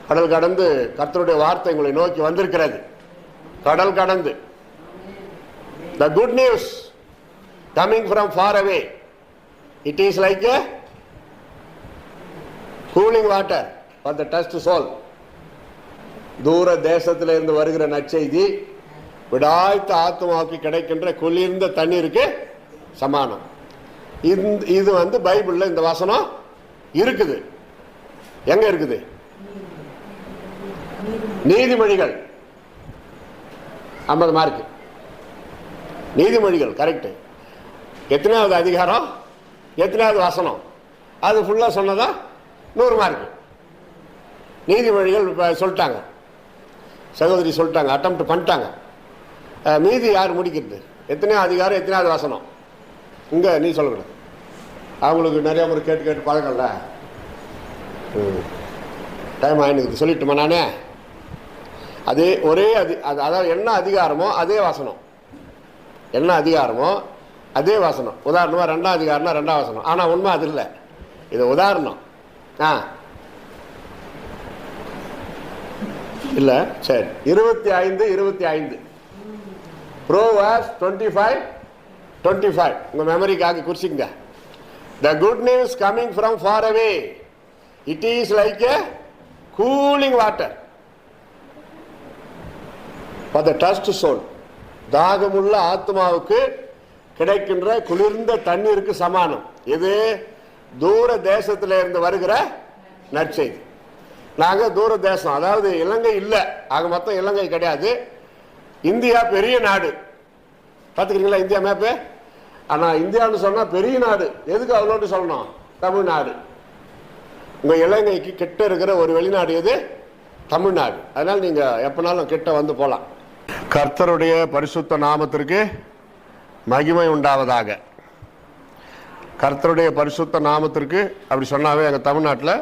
கடல் கடந்து கர்த்தருடைய வார்த்தை உங்களை நோக்கி வந்திருக்கிறது. கடல் கடந்து. The good news coming from far away. It is like a cooling water for the thirsty soul. தூர தேசத்தில் இருந்து வருகிற நற்செய்தி விடாய்த்த ஆத்மாவுக்கு கிடைக்கின்ற குளிர்ந்த தண்ணீருக்கு சமானம். இது பைபிள்ல இந்த வசனம் இருக்குது. எங்க இருக்குது? நீதிமொழிகள் 50 மார்க். நீதிமொழிகள் கரெக்ட். எத்தனாவது அதிகாரம், எத்தனாவது வசனம், அது ஃபுல்லா சொன்னதா 100 மார்க். நீதிமொழிகள் சொல்லிட்டாங்க, சகோதரி சொல்லிட்டாங்க, அட்டெம்ப்ட் பண்ணிட்டாங்க. மீதி யார் முடிக்கிறது? எத்தனையாவது அதிகாரம், எத்தனாவது வசனம்? இங்க நீ சொல்லக்கூடாது, அவங்களுக்கு நிறைய முறை கேட்டு கேட்டு பழக்கம்ல. டைம் ஆயினுக்குது, சொல்லிட்டுமா நானே? அதே ஒரே அதாவது என்ன அதிகாரமோ அதே வசனம், என்ன அதிகாரமோ அதே வசனம். உதாரணமா 2ஆம் அதிகாரம்னா 2ஆம் வசனம். ஆனா உண்மை அது இல்லை, இது உதாரணம். இல்ல சரி. 25 Proverbs 25 உங்க மெமரிக்காக குறிச்சிங்க. The good news coming from far away, it is like a cooling water for the thirsty soul. தாகமுள்ள ஆத்மாவுக்கு கிடைக்கின்ற குளிர்ந்த தண்ணீருக்கு சமானம். இது தூர தேசத்தில் இருந்து வருகிற நற்செய்தி. நாங்க தூர தேசம், அதாவது இலங்கை இல்லை, ஆக மொத்தம் இலங்கை கிடையாது. இந்தியா பெரிய நாடு, பார்த்துக்கிறீங்களா இந்தியா மேப்பு? ஆனா இந்தியான்னு சொன்னா பெரிய நாடு. எதுக்கு அவ்வளோட்டு சொல்லணும்? தமிழ்நாடு. உங்க இலங்கைக்கு கிட்ட இருக்கிற ஒரு வெளிநாடு எது? தமிழ்நாடு. அதனால நீங்க எப்பனாலும் கிட்ட வந்து போலாம். கர்த்தருடைய பரிசுத்த நாமத்திற்கு மகிமை உண்டாவதாக. கர்த்தருடைய பரிசுத்த நாமத்திற்கு அப்படி சொன்னாவே எங்க தமிழ்நாட்டில்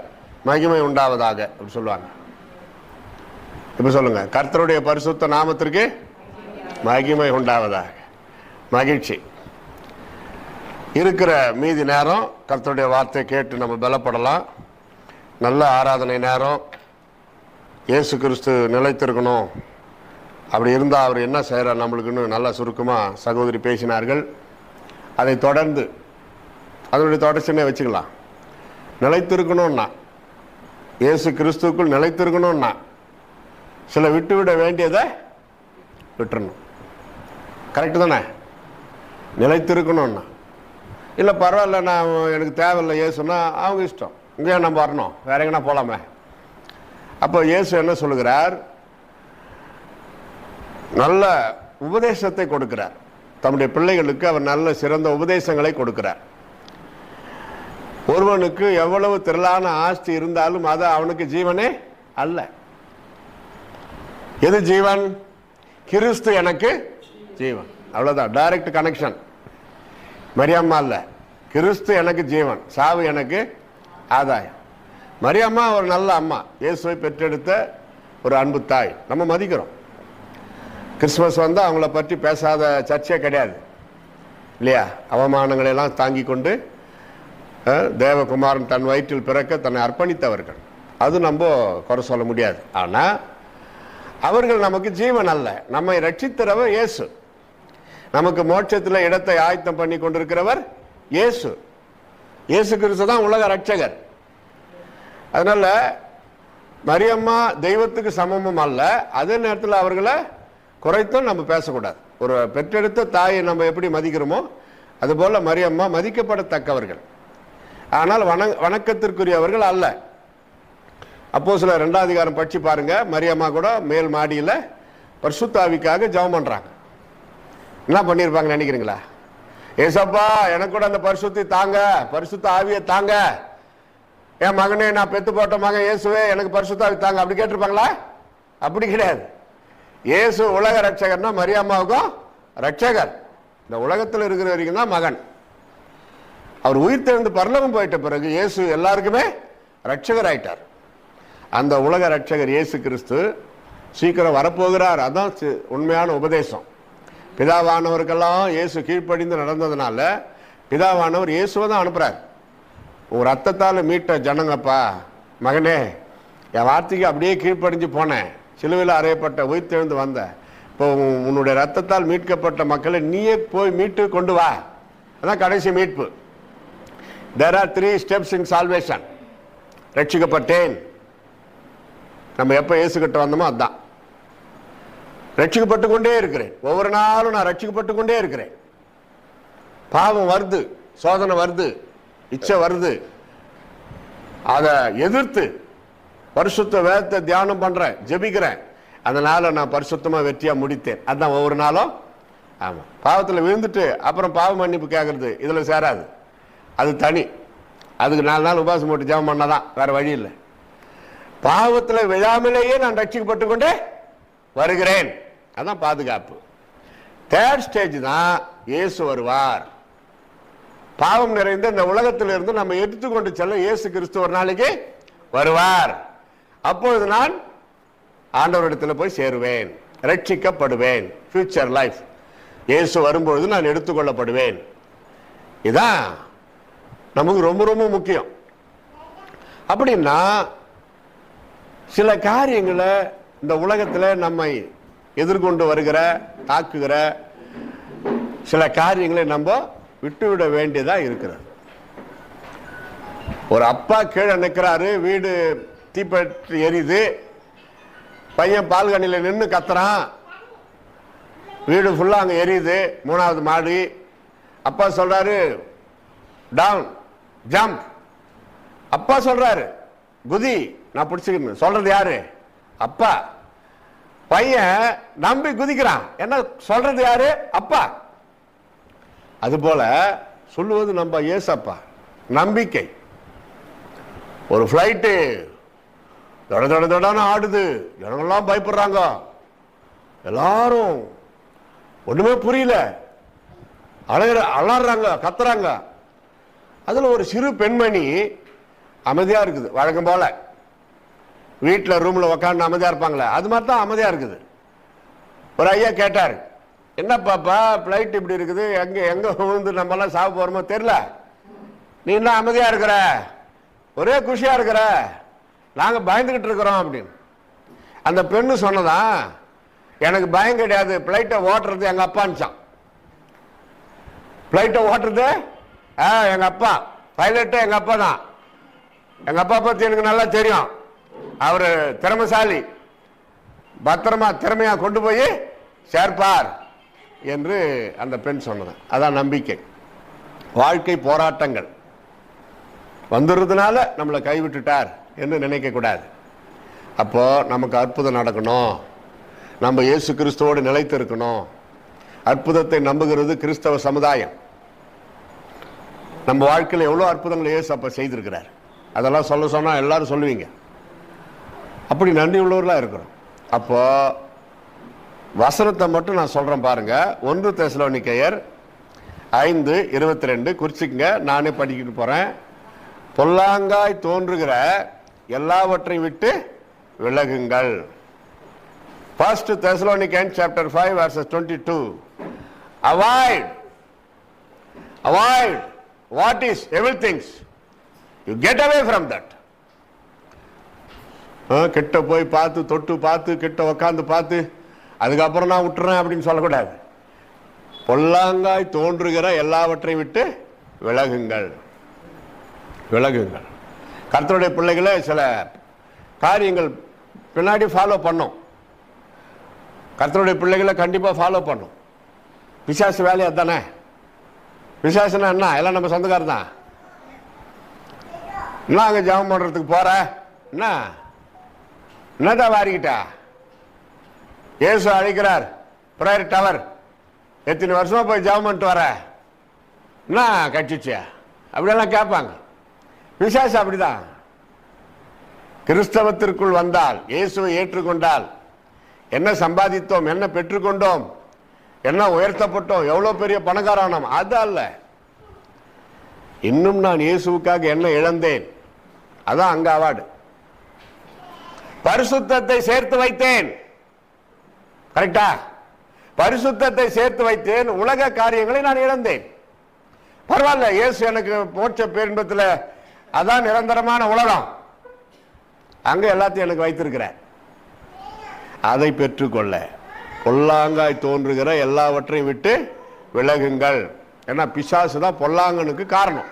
மகிமை உண்டாவதாக அப்படி சொல்லுவாங்க. இப்ப சொல்லுங்க, கர்த்தருடைய பரிசுத்த நாமத்திற்கு மகிமை உண்டாவதாக. மகிழ்ச்சி. இருக்கிற மீதி நேரம் கர்த்தருடைய வார்த்தையை கேட்டு நம்ம பலப்படலாம். நல்ல ஆராதனை நேரம். இயேசு கிறிஸ்து நிலைத்திருக்கணும். அப்படி இருந்தால் அவர் என்ன செய்கிறார் நம்மளுக்குன்னு நல்லா சுருக்கமாக சகோதரி பேசினார்கள். அதை தொடர்ந்து அதனுடைய தொடர்ச்சினே வச்சுக்கலாம். நிலைத்திருக்கணும்னா, இயேசு கிறிஸ்துக்குள் நிலைத்திருக்கணும்னா சில விட்டுவிட வேண்டியதை விட்டுறணும். கரெக்டு தானே? நிலைத்திருக்கணும்னா இல்லை பரவாயில்ல, நான் எனக்கு தேவையில்லை இயேசுன்னா அவங்க இஷ்டம். இங்கே நம்ம வரணும், வேற எங்கன்னா போகலாமே. அப்போ இயேசு என்ன சொல்லுகிறார்? நல்ல உபதேசத்தை கொடுக்கிறார். தம்முடைய பிள்ளைகளுக்கு அவர் நல்ல சிறந்த உபதேசங்களை கொடுக்கிறார். ஒருவனுக்கு எவ்வளவு திரளான ஆஸ்தி இருந்தாலும் அது அவனுக்கு ஜீவனே அல்ல. எது ஜீவன்? கிறிஸ்து எனக்கு ஜீவன். அவ்வளவுதான், டைரக்ட் கனெக்ஷன். மரியம்மா இல்ல, கிறிஸ்து எனக்கு ஜீவன், சாவு எனக்கு ஆதாயம். மரியம்மா ஒரு நல்ல அம்மா, இயேசுவை பெற்றெடுத்த ஒரு அன்பு தாய். நம்ம மதிக்கிறோம். கிறிஸ்துமஸ் வந்தால் அவங்கள பற்றி பேசாத சர்ச்சே கிடையாது இல்லையா? அவமானங்களை எல்லாம் தாங்கி கொண்டு தேவகுமாரன் தன் வயிற்றில் பிறக்க தன்னை அர்ப்பணித்தவர்கள். அது நம்ம குறை சொல்ல முடியாது. ஆனால் அவர்கள் நமக்கு ஜீவன் அல்ல. நம்மை ரட்சித்தவர் இயேசு. நமக்கு மோட்சத்தில் இடத்தை ஆயத்தம் பண்ணி கொண்டிருக்கிறவர் இயேசு. இயேசு கிறிஸ்து தான் உலக ரட்சகர். அதனால மரியம்மா தெய்வத்துக்கு சமமும் அல்ல, அதே நேரத்தில் அவர்களை குறைத்தும் நம்ம பேசக்கூடாது. ஒரு பெற்றெடுத்த தாயை நம்ம எப்படி மதிக்கிறோமோ அதுபோல மரியம்மா மதிக்கப்படத்தக்கவர்கள். ஆனால் வணக்கத்திற்குரியவர்கள் அல்ல. அப்போஸ்தலர் 2ஆம் அதிகாரம் படிச்சு பாருங்க. மரியம்மா கூட மேல் மாடியில் பரிசுத்த ஆவிக்காக ஜெபம் பண்றாங்க. என்ன பண்ணியிருப்பாங்க நினைக்கிறீங்களா? ஏசப்பா எனக்கு கூட அந்த பரிசுத்தி தாங்க, பரிசுத்த ஆவியை தாங்க, என் மகனே நான் பெத்து போட்ட மகன் இயேசுவே எனக்கு பரிசுத்த ஆவி தாங்க, அப்படி கேட்டிருப்பாங்களா? அப்படி கிடையாது. இயேசு உலக ரட்சகர்னா மரியம்மாவுக்கும் ரட்சகர். இந்த உலகத்தில் இருக்கிற வரைக்கும் தான் மகன். அவர் உயிர் தெழுந்து பரலோகம் போயிட்ட பிறகு இயேசு எல்லாருக்குமே ரட்சகர் ஆயிட்டார். அந்த உலக ரட்சகர் இயேசு கிறிஸ்து சீக்கிரம் வரப்போகிறார். அதான் உண்மையான உபதேசம். பிதாவானவருக்கெல்லாம் இயேசு கீழ்ப்படிந்து நடந்ததுனால பிதாவானவர் இயேசுவை தான் அனுப்புறார். உங்க ரத்தத்தால் மீட்ட ஜனங்கப்பா, மகனே என் வார்த்தைக்கு அப்படியே கீழ்ப்படிஞ்சு போனேன், சிலுவையில் அறையப்பட்ட உயிர்த்தெழுந்து வந்தேன். இப்போ உன்னுடைய ரத்தத்தால் மீட்கப்பட்ட மக்களை நீயே போய் மீட்டு கொண்டு வா. அதான் கடைசி மீட்பு. There are 3 steps in salvation. ரட்சிக்கப்பட்டேன். நம்ம எப்போ இயேசுகிட்ட வந்தோமோ அதுதான். ரட்சிக்கப்பட்டு கொண்டே இருக்கிறேன். ஒவ்வொரு நாளும் நான் ரட்சிக்கப்பட்டு கொண்டே இருக்கிறேன். பாவம் வருது, சோதனை வருது, இச்சை வருது, அதை எதிர்த்து பரிசுத்த வேதத்தை தியானம் பண்றேன், ஜெபிக்கிறேன். அதனால நான் பரிசுத்தமா வெற்றியா முடித்தேன். அதுதான் ஒவ்வொரு நாளும். ஆமா, பாவத்தில் விழுந்துட்டு அப்புறம் பாவ மன்னிப்பு கேட்கறது இதுல சேராது. அது தனி. அதுக்கு 4 நாள் உபாசம் போட்டு ஜெபம் பண்ணாதான், வேற வழி இல்லை. பாவத்தில் விழாமலேயே நான் ரட்சிக்கப்பட்டு கொண்டே வருகிறேன். அதான் பாதுகாப்பு. 3rd ஸ்டேஜ் தான் இயேசு வருவார். பாவம் நிறைந்த இந்த உலகத்தில் இருந்து நம்ம எடுத்துக்கொண்டு செல்ல இயேசு கிறிஸ்து ஒரு நாளைக்கு வருவார். அப்பொழுது நான் ஆண்டவரிடத்தில் போய் சேருவேன், ரட்சிக்கப்படுவேன். Future life. இயேசு வரும்பொழுது நான் எடுத்துக்கொள்ளப்படுவேன். இதான் நமக்கு ரொம்ப ரொம்ப முக்கியம். அப்படின்னா சில காரியங்களை இந்த உலகத்தில் நம்மை எதிர்கொண்டு வருகிற தாக்குகிற சில காரியங்களை நம்ம விட்டுவிட வேண்டியதா இருக்கிறது. ஒரு அப்பா கீழே நிற்கிறாரு, வீடு தீப்பற்றி எரியுது, பையன் பால்கனியில் நின்று கத்துறான், வீடு ஃபுல்லா அங்க எரியுது, 3வது மாடி. அப்பா சொல்றாரு டவுன், ஜம்ப். அப்பா சொல்றாரு குதி, நான் பிடிச்சுக்கணும். சொல்றது யாரு? அப்பா. பையன் நம்பி குதிக்கிறான். என்ன சொல்றது யாரு? அப்பா. அதுபோல சொல்லுவது நம்ம ஏசப்பா. நம்பிக்கை. ஒரு பிளைட்டு தொட தொட தொடன்னு ஆடுது, ஜனங்கள்லாம் பயப்படுறாங்க, எல்லாரும் ஒண்ணுமே புரியல, அலறாங்க, கத்துறாங்க. அதுல ஒரு சிறு பெண்மணி அமைதியா இருக்குது. வழக்கம் போல வீட்டில் ரூம்ல உக்காந்து அமைதியா இருப்பாங்களே, அது மாதிரி தான் அமைதியா இருக்குது. ஒரு ஐயா கேட்டார், என்ன பாப்பா பிளைட் இப்படி இருக்குது, எங்க எங்க விழுந்து நம்ம எல்லாம் சாப்பிட போறோமோ தெரியல, நீ என்ன அமைதியா இருக்கிற, ஒரே குஷியா இருக்கிற, நாங்க பயந்துகிட்டு இருக்கிறோம் அப்படின்னு. அந்த பெண்ணு சொன்னதான், எனக்கு பயம் கிடையாது, பிளைட்டை ஓட்டுறது எங்க அப்பான்னுச்சான். பிளைட்டை ஓட்டுறது எங்க அப்பா, பைலட்டு எங்க அப்பா தான். எங்க அப்பா பத்தி எனக்கு நல்லா தெரியும், அவரு திறமைசாலி, பத்திரமா திறமையா கொண்டு போய் சேர்ப்பார் என்று அந்த பெண் சொன்னது. அதான் நம்பிக்கை. வாழ்க்கை போராட்டங்கள் வந்துடுறதுனால நம்மளை கைவிட்டுட்டார் என்று நினைக்க கூடாது. அப்போ நமக்கு அற்புதம் நடக்கணும், நம்ம இயேசு கிறிஸ்துவோடு நிலைத்து இருக்கணும். அற்புதத்தை நம்புகிறது கிறிஸ்தவ சமுதாயம். நம்ம வாழ்க்கையில் எவ்வளவு அற்புதங்கள் இயேசு அப்ப செய்திருக்கிறார், அதெல்லாம் சொல்ல சொன்னா எல்லாரும் சொல்லுவீங்க. அப்படி நன்றி உள்ளவர்களா இருக்கிறோம். அப்போ வசனத்தை மட்டும் நான் சொல்றேன் பாருங்க. 1 தெசலோனிக்கேயர் 5:22 குறிச்சிக்கங்க, நானே படிக்கிட்டு போறேன். பொல்லாங்காய் தோன்றுகிற எல்லாவற்றை விட்டு விலகுங்கள். 1 Thessalonians chapter 5 verses 22. Avoid what is evil things. You get away from that. கிட்ட போய் பார்த்து, தொட்டு பார்த்து, கிட்ட உக்காந்து பார்த்து, அதுக்கப்புறம் நான் விட்டுறேன் அப்படின்னு சொல்லக்கூடாது. பொல்லாங்காய் தோன்றுகிற எல்லாவற்றை விட்டு விலகுங்கள், விலகுங்கள். கர்த்தருடைய பிள்ளைகளை சில காரியங்கள் பின்னாடி ஃபாலோ பண்ணும். கர்த்தருடைய பிள்ளைகளை கண்டிப்பா ஃபாலோ பண்ணும். பிசாசு வேலையா தானே. பிசாசுனா என்ன? எல்லாம் நம்ம சொந்தக்காரர் தான். என்ன அங்க ஜெபம் பண்றதுக்கு போற, என்னதான் வாரிக்கிட்டா? இயேசு அழைக்கிறார், பிரேயர் டவர். எத்தனை வருஷமா போய் ஜெபம் பண்ணிட்டு வர, என்ன கட்சிச்சு அப்படியெல்லாம் கேட்பாங்க. பிசாசு அப்படிதான். கிறிஸ்தவத்திற்குள் வந்தால், இயேசுவை ஏற்றுக்கொண்டால், என்ன சம்பாதித்தோம், என்ன பெற்றுக்கொண்டோம், என்ன உயர்த்தப்பட்டோம், எவ்வளவு பெரிய பணக்காரானோம், அது அல்ல. இன்னும் நான் இயேசுவுக்காக என்ன இழந்தேன், அதான் அங்க அவார்டு. பரிசுத்தத்தை சேர்த்து வைத்தேன். கரெக்டா? பரிசுத்தத்தை சேர்த்து வைத்தேன், உலக காரியங்களை நான் இழந்தேன். பரவாயில்ல, இயேசு எனக்கு மோட்ச பேரின்பத்தில் அதான் நிரந்தரமான உலகம். அங்க எல்லாத்தையும் எனக்கு வைத்திருக்கிறார். அதை பெற்றுக்கொள்ள பொல்லாங்காய் தோன்றுகிற எல்லாவற்றையும் விட்டு விலகுங்கள். ஏன்னா பிசாசு தான் பொல்லாங்கனுக்கு காரணம்.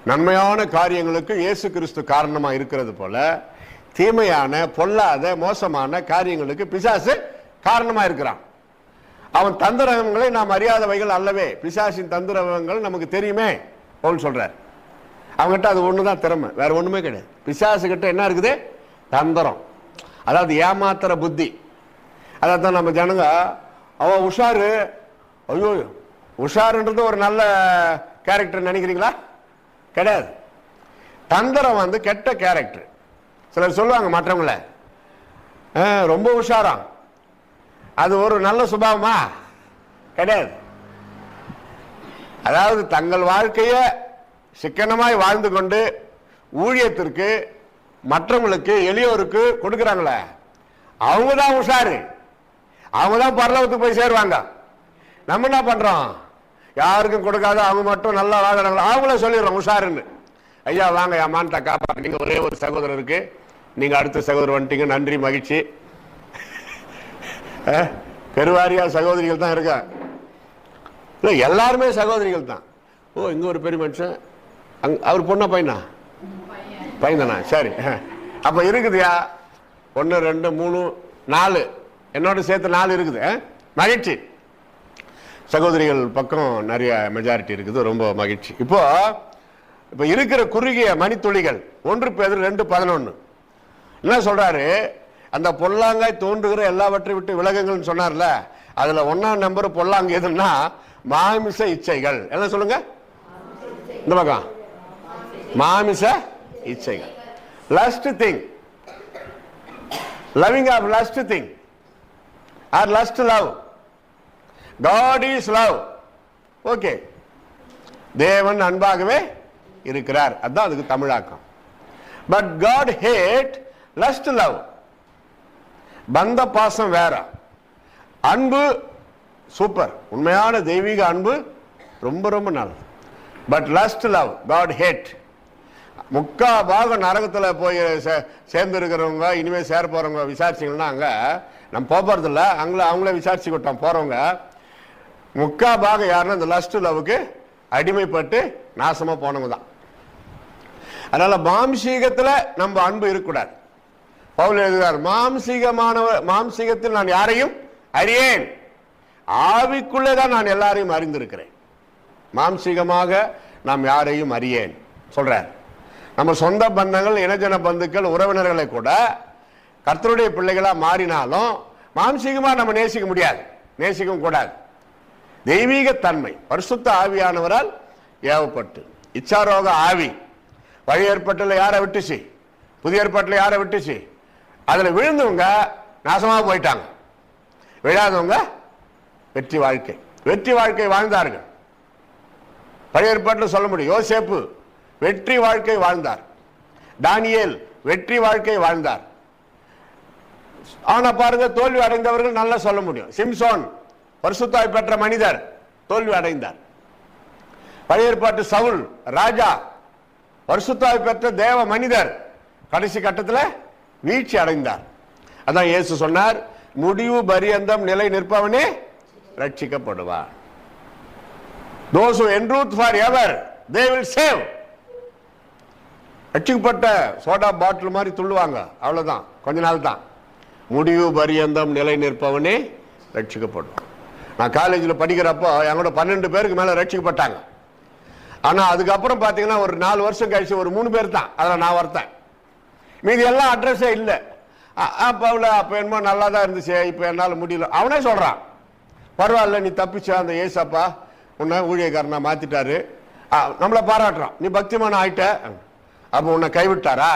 நன்மையான காரியங்களுக்கு இயேசு கிறிஸ்து காரணமா இருக்கிறது போல தீமையான பொல்லாத மோசமான காரியங்களுக்கு பிசாசு காரணமா இருக்கிறான். அவன் தந்திரங்களை நாம் அறியாதவைகள் அல்லவே. பிசாசின் தந்திரங்கள் நமக்கு தெரியுமே பவுல் சொல்றார். அவங்ககிட்ட அது ஒண்ணுதான் திறமை, வேற ஒண்ணுமே கிடையாது. பிசாசு கிட்ட என்ன இருக்குது? தந்திரம், அதாவது ஏமாத்துற புத்தி. அதான் நம்ம ஜனங்க அவன் உஷாரு, ஐயோ உஷாருன்றது ஒரு நல்ல கேரக்டர் நினைக்கிறீங்களா? கிடையாது. தந்திரம் வந்து கெட்ட கேரக்டர். சிலர் சொல்லுவாங்க மற்றவங்கள ரொம்ப உஷாராம், அது ஒரு நல்ல சுபாவமா? கிடையாது. அதாவது தங்கள் வாழ்க்கையை சிக்கனமாய் வாழ்ந்து கொண்டு ஊழியத்திற்கு மற்றவங்களுக்கு எளியோருக்கு கொடுக்குறாங்களே அவங்க தான் உஷாரு, அவங்க தான் பரலோகத்துக்கு போய் சேருவாங்க. நம்ம என்ன பண்றோம்? யாருக்கும் கொடுக்காத அவங்க மட்டும் நல்லா வாழறாங்களோ அவங்கள சொல்லிடுறோம் உஷாருன்னு. ஐயா வாங்க ஏமான்ட்ட காப்பாங்க, நீங்க ஒரே ஒரு சகோதரருக்கு, நீங்க அடுத்த சகோதரர் வந்துட்டீங்க, நன்றி மகிழ்ச்சி. பெருவாரியா சகோதரிகள் தான் இருக்கா? இல்ல எல்லாருமே சகோதரிகள் தான். ஓ இங்க ஒரு பெரிய மனுஷன், அவர் பொண்ணா பையனா? பையன் தானா? சரி. அப்ப இருக்குதுயா 1 2 3 4 என்னோட சேர்த்து 4 இருக்குது. மகிழ்ச்சி. சகோதரிகள் பக்கம் நிறைய மெஜாரிட்டி இருக்குது, ரொம்ப மகிழ்ச்சி. இப்போ இருக்கிற குறுகிய மணித்துளிகள் 1 பேதுரு 2:11 என்ன சொல்றாரு? அந்த பொல்லாங்காய் தோன்றுகிற எல்லாவற்றையும் விட்டு விலகுங்கள்னு சொன்னார்ல, அதுல 1ஆம் நம்பர் பொல்லாங்க எதுன்னா மாமிச இச்சைகள். என்ன சொல்லுங்க இந்த பக்கம்? மாமிச இச்சைகள். Lust thing, loving of lust thing or lust love. God is love. Okay, தேவன் அன்பாகவே இருக்கிறார், அதான் அதுக்கு தமிழாக்கம். But God hate lust love. பந்த பாசம் வேற, அன்பு சூப்பர், உண்மையான தெய்வீக அன்பு ரொம்ப ரொம்ப நல்லது. But lost love God hate. முக்கா பாகம் நரகத்தில் போய் சேர்ந்து இருக்கிறவங்க இனிமே சேர போறவங்க விசாரிச்சிங்கன்னா அங்க நம்ம போறது இல்லை, அவங்கள விசாரிச்சுக்கிட்டோம் போறவங்க முக்கா பாகம் யாருன்னா இந்த லஸ்ட் லவ்வுக்கு அடிமைப்பட்டு நாசமா போனவங்க தான். அதனால மாம்சீகத்துல நம்ம அன்பு இருக்கக்கூடாது. பவுல் எழுதுகிறார், மாம்சீகத்தில் நான் யாரையும் அறியேன், ஆவிக்குள்ளேதான் நான் எல்லாரையும் அறிந்திருக்கிறேன். மாம்சீகமாக நாம் யாரையும் அறியேன் சொல்றார். நம்ம சொந்த பந்தங்கள், இனஜன பந்துக்கள், உறவினர்களை கூட கர்த்தருடைய பிள்ளைகளா மாறினாலும் மாம்சீகமா நம்ம நேசிக்க முடியாது, நேசிக்கவும் கூடாது. தெய்வீக தன்மை பரிசுத்த ஆவியானவரால் ஏவப்பட்டு இச்சாரோக ஆவி பழைய ஏற்பாட்டில் யாரை விட்டுச்சு, புதிய ஏற்பாட்டில் யாரை விட்டுச்சு? அதுல விழுந்தவங்க நாசமா போயிட்டாங்க, விழாதவங்க வெற்றி வாழ்க்கை வாழ்ந்தார்கள். பழைய ஏற்பாட்டில் சொல்ல முடியும், யோசேப்பு வெற்றி வாழ்க்கை வாழ்ந்தார், தானியேல் வெற்றி வாழ்க்கை வாழ்ந்தார். ஆனா பாருங்க தோல்வி அடைந்தவர்கள் நல்லா சொல்ல முடியும். சிம்சோன் பரிசுத்தாய் பெற்ற மனிதர் தோல்வி அடைந்தார். பழைய ஏற்பாட்டு சவுல் ராஜா பரிசுத்தாய் பெற்ற தேவ மனிதர் கடைசி கட்டத்தில் வீழ்ச்சி அடைந்தார். அதான் இயேசு சொன்னார், முடிவு பரியந்தம் நிலை நிற்பவனே ரட்சிக்கப்படுவார். Those who endure forever they will save. ரட்சிக்கப்பட்ட சோடா பாட்டில் மாதிரி துள்ளுவாங்க, அவ்வளவுதான், கொஞ்ச நாள் தான். முடிவு பரியந்தம் நிலை நிற்பவனே ரட்சிக்கப்படுவான். நான் காலேஜில் படிக்கிறப்போ எங்களோட 12 பேருக்கு மேல ரட்சிக்கப்பட்டாங்க. ஆனா அதுக்கப்புறம் பாத்தீங்கன்னா ஒரு 4 வருஷம் கழிச்சு ஒரு 3 பேர் தான், அதில் நான் ஒருத்தன். மீதி எல்லாம் அட்ரஸே இல்லை. அப்ப என்னமோ நல்லா தான் இருந்துச்சு, இப்ப என்னால முடியல. அவனே சொல்றான், பரவாயில்ல நீ தப்பிச்ச, அந்த ஏசப்பா உன்னை ஊழியக்காரனா மாத்திட்டாரு, நம்மளை பாராட்டுறான், நீ பக்திமான ஆயிட்ட. அப்ப உன்னை கைவிட்டாரா?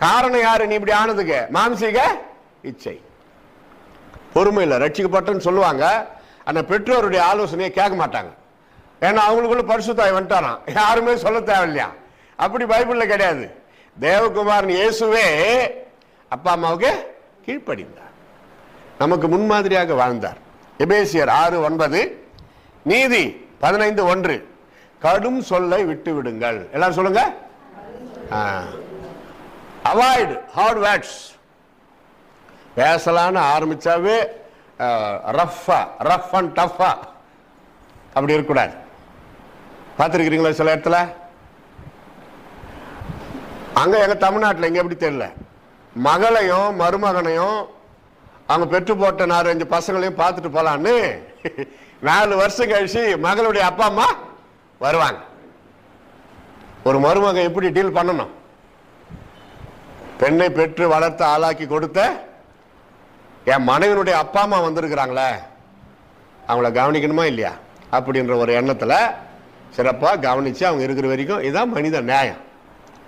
காரணம் யாரு நீ இப்படி ஆனதுக்கு? மாம்சீக இச்சை. பொறுமையில் ரட்சிக்கப்பட்டன்னு சொல்லுவாங்க, ஆனா பெற்றோருடைய ஆலோசனையை கேட்க மாட்டாங்க. ஏன்னா அவங்களுக்குள்ள பரிசுத்தாய் வந்துட்டாராம், யாருமே சொல்ல தேவையில்லையா. அப்படி பைபிள்ல கிடையாது. தேவகுமாரன் இயேசுவே அப்பா அம்மாவுக்கு கீழ்ப்படிந்தார், நமக்கு முன்மாதிரியாக வாழ்ந்தார். எபேசியர் 6:9, நீதி 15:1, கடும் சொல்லை விட்டு விடுங்கள். எல்லாரும் சொல்லுங்க. Avoid heart words. பேசலான்னு ஆரம்பிச்சாவே ரஃப் அண்ட் டஃபா அப்படி இருக்கக்கூடாது. பார்த்துருக்கிறீங்களா சில இடத்துல? அங்க எங்க தமிழ்நாட்டில் இங்க எப்படி தெரியல, மகளையும் மருமகனையும் அவங்க பெற்று போட்ட 4-5 பசங்களையும் பார்த்துட்டு போலான்னு 4 வருஷம் கழிச்சு மகளுடைய அப்பா அம்மா வருவாங்க. ஒரு மருமகன் எப்படி டீல் பண்ணணும்? பெண்ணை பெற்று வளர்த்து ஆளாக்கி கொடுத்த என் மனைவினுடைய அப்பா அம்மா வந்திருக்கிறாங்களே, அவங்கள கவனிக்கணுமா இல்லையா அப்படின்ற ஒரு எண்ணத்துல சிறப்பாக கவனிச்சு அவங்க இருக்கிற வரைக்கும் இதுதான் மனித நியாயம்.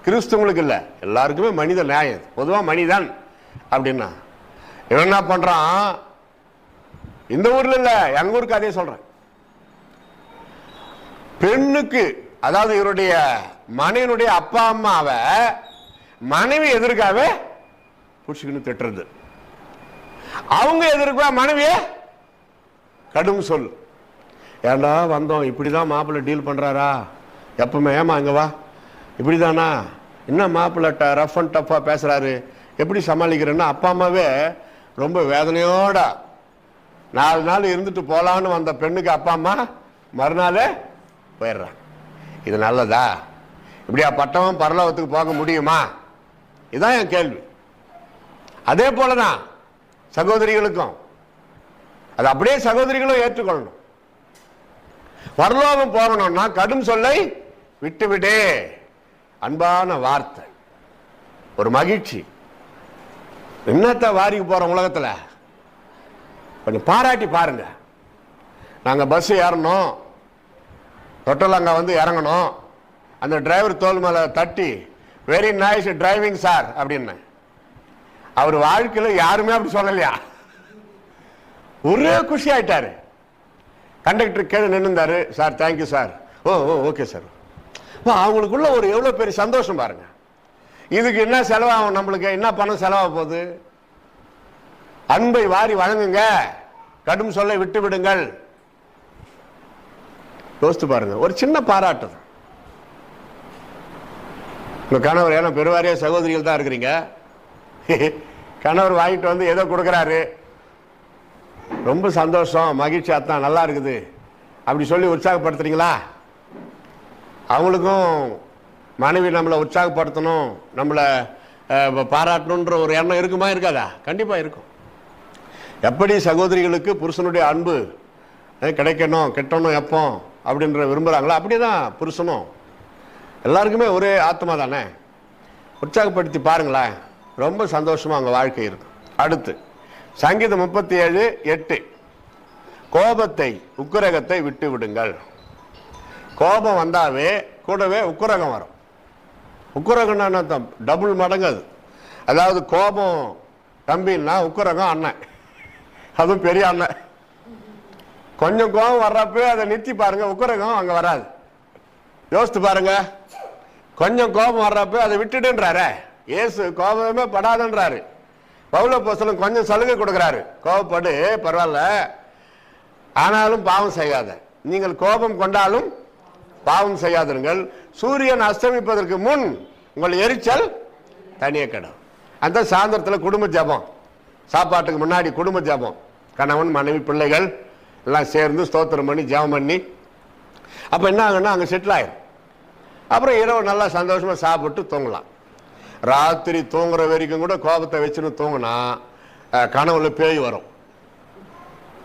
கிறிஸ்துவங்களுக்கு இல்லை, எல்லாருக்குமே மனித நியாயம். பொதுவாக மனிதன் அப்படின்னா இவன் என்ன பண்றான், இந்த ஊர்ல இல்ல எங்க ஊருக்கு அதே சொல்றேன், பெண்ணுக்கு அதாவது இவருடைய மனைவியுடைய அப்பா அம்மாவை மனைவி எதிர்க்காவே புடிச்சுக்கின்னு திட்டுறது, அவங்க எதிர்க்கா மனைவிய கடும் சொல். ஏண்டா வந்தோம், இப்படிதான் மாப்பிள்ளை டீல் பண்றாரா எப்பவுமே, ஏமா இங்க வா, இப்படிதானா, என்ன மாப்பிள்ளை ரஃப் அண்ட் டஃபா பேசுறாரு, எப்படி சமாளிக்கிறேன்னா அப்பா அம்மாவே ரொம்ப வேதனையோட 4 நாள் இருந்துட்டு போலான்னு வந்த பெண்ணுக்கு அப்பா அம்மா மறுநாளே போயிடுறான். இது நல்லதா? இப்படியா பட்டவன் பரலோகத்துக்கு போக முடியுமா? இதுதான் என் கேள்வி. அதே போலதான் சகோதரிகளுக்கும், அது அப்படியே சகோதரிகளும் ஏற்றுக்கொள்ளணும். பரலோகம் போகணும்னா கடும் சொல்லை விட்டுவிடே, அன்பான வார்த்தை, ஒரு மகிழ்ச்சி. என்னத்த வாரிக்கு போறோம் உலகத்துல, கொஞ்சம் பாராட்டி பாருங்க. நாங்க பஸ் ஏறணும், தொட்டலங்க வந்து இறங்கணும், அந்த டிரைவர் தோல் மேல தட்டி வெரி நைஸ் டிரைவிங் சார் அப்படின்னு. அவர் வாழ்க்கையில யாருமே அப்படி சொல்லலையா, ஒரே குஷி ஆயிட்டாரு. கண்டக்டர் கீழே நின்றுந்தாரு, சார் தேங்க்யூ சார், ஓ ஓகே சார். அவங்களுக்குள்ள ஒரு எவ்வளவு பெரிய சந்தோஷம் பாருங்க. இதுக்கு என்ன செலவாகும், நம்மளுக்கு என்ன பணம் செலவாக போகுது? அன்பை வாரி வழங்குங்க, கடும் சொல்லை விட்டு விடுங்கள். யோசித்து பாருங்க, ஒரு சின்ன பாராட்டு. உங்க கணவர், ஏன்னா பெருவாரியா சகோதரிகள் தான் இருக்கிறீங்க, கணவர் வாங்கிட்டு வந்து ஏதோ கொடுக்குறாரு, ரொம்ப சந்தோஷம், மகிழ்ச்சி, அத்தான் நல்லா இருக்குது அப்படி சொல்லி உற்சாகப்படுத்துறீங்களா? அவங்களுக்கும் மனைவி நம்மளை உற்சாகப்படுத்தணும், நம்மளை பாராட்டணுன்ற ஒரு எண்ணம் இருக்குமா இருக்காதா? கண்டிப்பா இருக்கும். எப்படி சகோதரிகளுக்கு புருஷனுடைய அன்பு கிடைக்கணும் கிட்டணும் எப்போ அப்படின்ற விரும்புறாங்களோ அப்படிதான் புருஷனும். எல்லாருக்குமே ஒரே ஆத்மா தானே, உற்சாகப்படுத்தி பாருங்களேன், ரொம்ப சந்தோஷமா அவங்க வாழ்க்கை இருக்கும். அடுத்து சங்கீதம் 37:8, கோபத்தை உக்கிரகத்தை விட்டு விடுங்கள். கோபம் வந்தாவே கூடவே உக்கிரகம் வரும். உக்கிரகம்னா டபுள் மடங்கு அது. அதாவது கோபம் தம்பின்னா உக்கிரகம் அண்ணன், அதுவும் பெரிய அண்ணன். கொஞ்சம் கோபம் வர்றப்ப அதை நிறுத்தி பாருங்க, உக்கிரகம் அங்க வராது. யோசித்து பாருங்க, கொஞ்சம் கோபம் வர்றப்ப அதை விட்டுடுன்றாரு. இயேசு கோபமே படாதுன்றாரு. பவுலப்போஸ்தலன் கொஞ்சம் சலுகை கொடுக்கிறாரு, கோபப்படு பரவாயில்ல, ஆனாலும் பாவம் செய்யாத, நீங்கள் கோபம் கொண்டாலும் பாவம் செய்யாதீர்கள், சூரியன் அஸ்தமிப்பதற்கு முன் உங்கள் எரிச்சல் தனியே கெடும். அந்த சாயந்தரத்தில் குடும்ப ஜபம், சாப்பாட்டுக்கு முன்னாடி குடும்ப ஜபம், கணவன் மனைவி பிள்ளைகள் எல்லாம் சேர்ந்து ஸ்தோத்திரம் பண்ணி ஜபம் பண்ணி, அப்போ என்ன ஆகுன்னா அங்கே செட்டில் ஆயிரும். அப்புறம் இரவு நல்லா சந்தோஷமா சாப்பிட்டு தூங்கலாம். ராத்திரி தூங்குற வரைக்கும் கூட கோபத்தை வச்சுன்னு தூங்கினா கனவுல பேய் வரும்,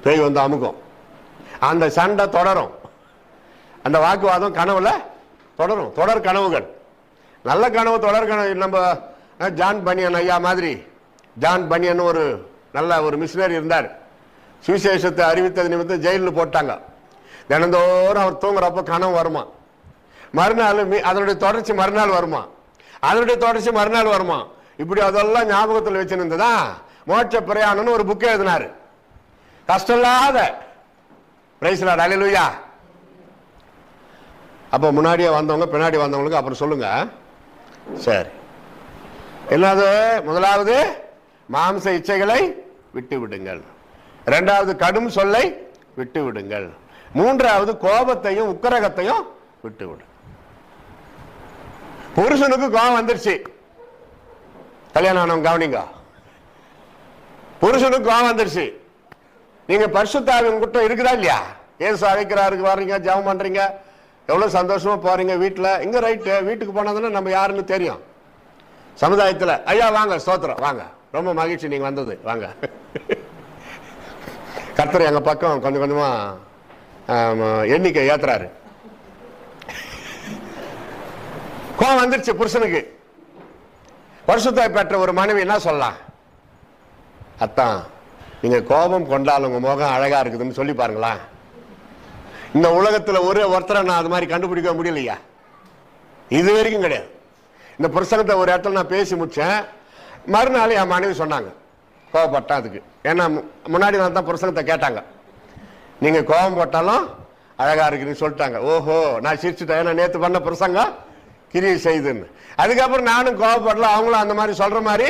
பேய் வந்து அமுக்கும், அந்த சண்டை தொடரும், அந்த வாக்குவாதம் கனவுல தொடரும், தொடர் கனவுகள். நல்ல கனவு, தொடர் கனவு. நம்ம ஜான் பனியன் ஐயா மாதிரி, ஜான் பனியன் ஒரு நல்ல ஒரு மிஷினரி இருந்தார். சுவிசேஷத்தை அறிவித்தது நிமித்தம் ஜெயிலில் போட்டாங்க. தினந்தோறும் அவர் தூங்குறப்ப கனவு வருமா, மறுநாள் அதனுடைய தொடர்ச்சி மறுநாள் வருமா, அதனுடைய தொடர்ச்சி மறுநாள் வருமா, இப்படி அதெல்லாம் ஞாபகத்தில் வச்சிருந்ததான் மோட்ச பிரயாணம்னு ஒரு புக் எழுதினாரு. கஷ்டம் இல்லாத பிரைஸ் லார்ட், அல்லேலூயா. அப்போ முன்னாடியே வந்தவங்க பின்னாடி வந்தவங்களுக்கு அப்புறம் சொல்லுங்க. சரி, என்னது? முதலாவது மாம்ச இச்சைகளை விட்டு விடுங்கள், இரண்டாவது கடும் சொல்லை விட்டு விடுங்கள், மூன்றாவது கோபத்தையும் உக்கிரகத்தையும் விட்டு விடு. புருஷனுக்கு கோபம் வந்துருச்சு, கல்யாணம் ஆனவங்க கவனிங்க, புருஷனுக்கு கோவம் வந்துருச்சு, நீங்க பரிசுத்த ஆவி உங்ககிட்ட இருக்குதா இல்லையா? ஏசு அழைக்கிறாருக்கு வர்றீங்க, ஜெபம் பண்றீங்க, எவ்வளவு சந்தோஷமா போறீங்க வீட்டுல. இங்க ரைட்டு, வீட்டுக்கு போனதுன்னா நம்ம யாருன்னு தெரியும் சமுதாயத்துல. ஐயா வாங்க, ஸ்தோத்திரம், வாங்க, ரொம்ப மகிழ்ச்சி நீங்க வந்தது, வாங்க. கர்த்தர் எங்க பக்கம் கொஞ்சம் கொஞ்சமா எண்ணிக்கை ஏத்துறாரு. கோவம் வந்துருச்சு புருஷனுக்கு. பரிசுத்தாய் பெற்ற ஒரு மனைவி என்ன சொல்லலாம்? அத்தான், நீங்க கோபம் கொண்டாலும் உங்க முகம் அழகா இருக்குதுன்னு சொல்லி பாருங்களா. இந்த உலகத்துல ஒருத்தரை நான் அது மாதிரி கண்டுபிடிக்க முடியலையா, இது வரைக்கும் கிடையாது. இந்த புருஷனத்தை ஒரு இடத்துல நான் பேசி முடிச்சேன், மறுநாள் என் மனைவி சொன்னாங்க, கோவப்பட்டேன் அதுக்கு. ஏன்னா முன்னாடி நான் தான் புருஷனத்தை கேட்டாங்க, நீங்க கோபம் போட்டாலும் அழகா இருக்குன்னு சொல்லிட்டாங்க. ஓஹோ, நான் சிரிச்சுட்டேன், ஏன்னா நேற்று பண்ண புருஷங்க கிரியை செய்துன்னு. அதுக்கப்புறம் நானும் கோவப்படல, அவங்களும் அந்த மாதிரி சொல்ற மாதிரி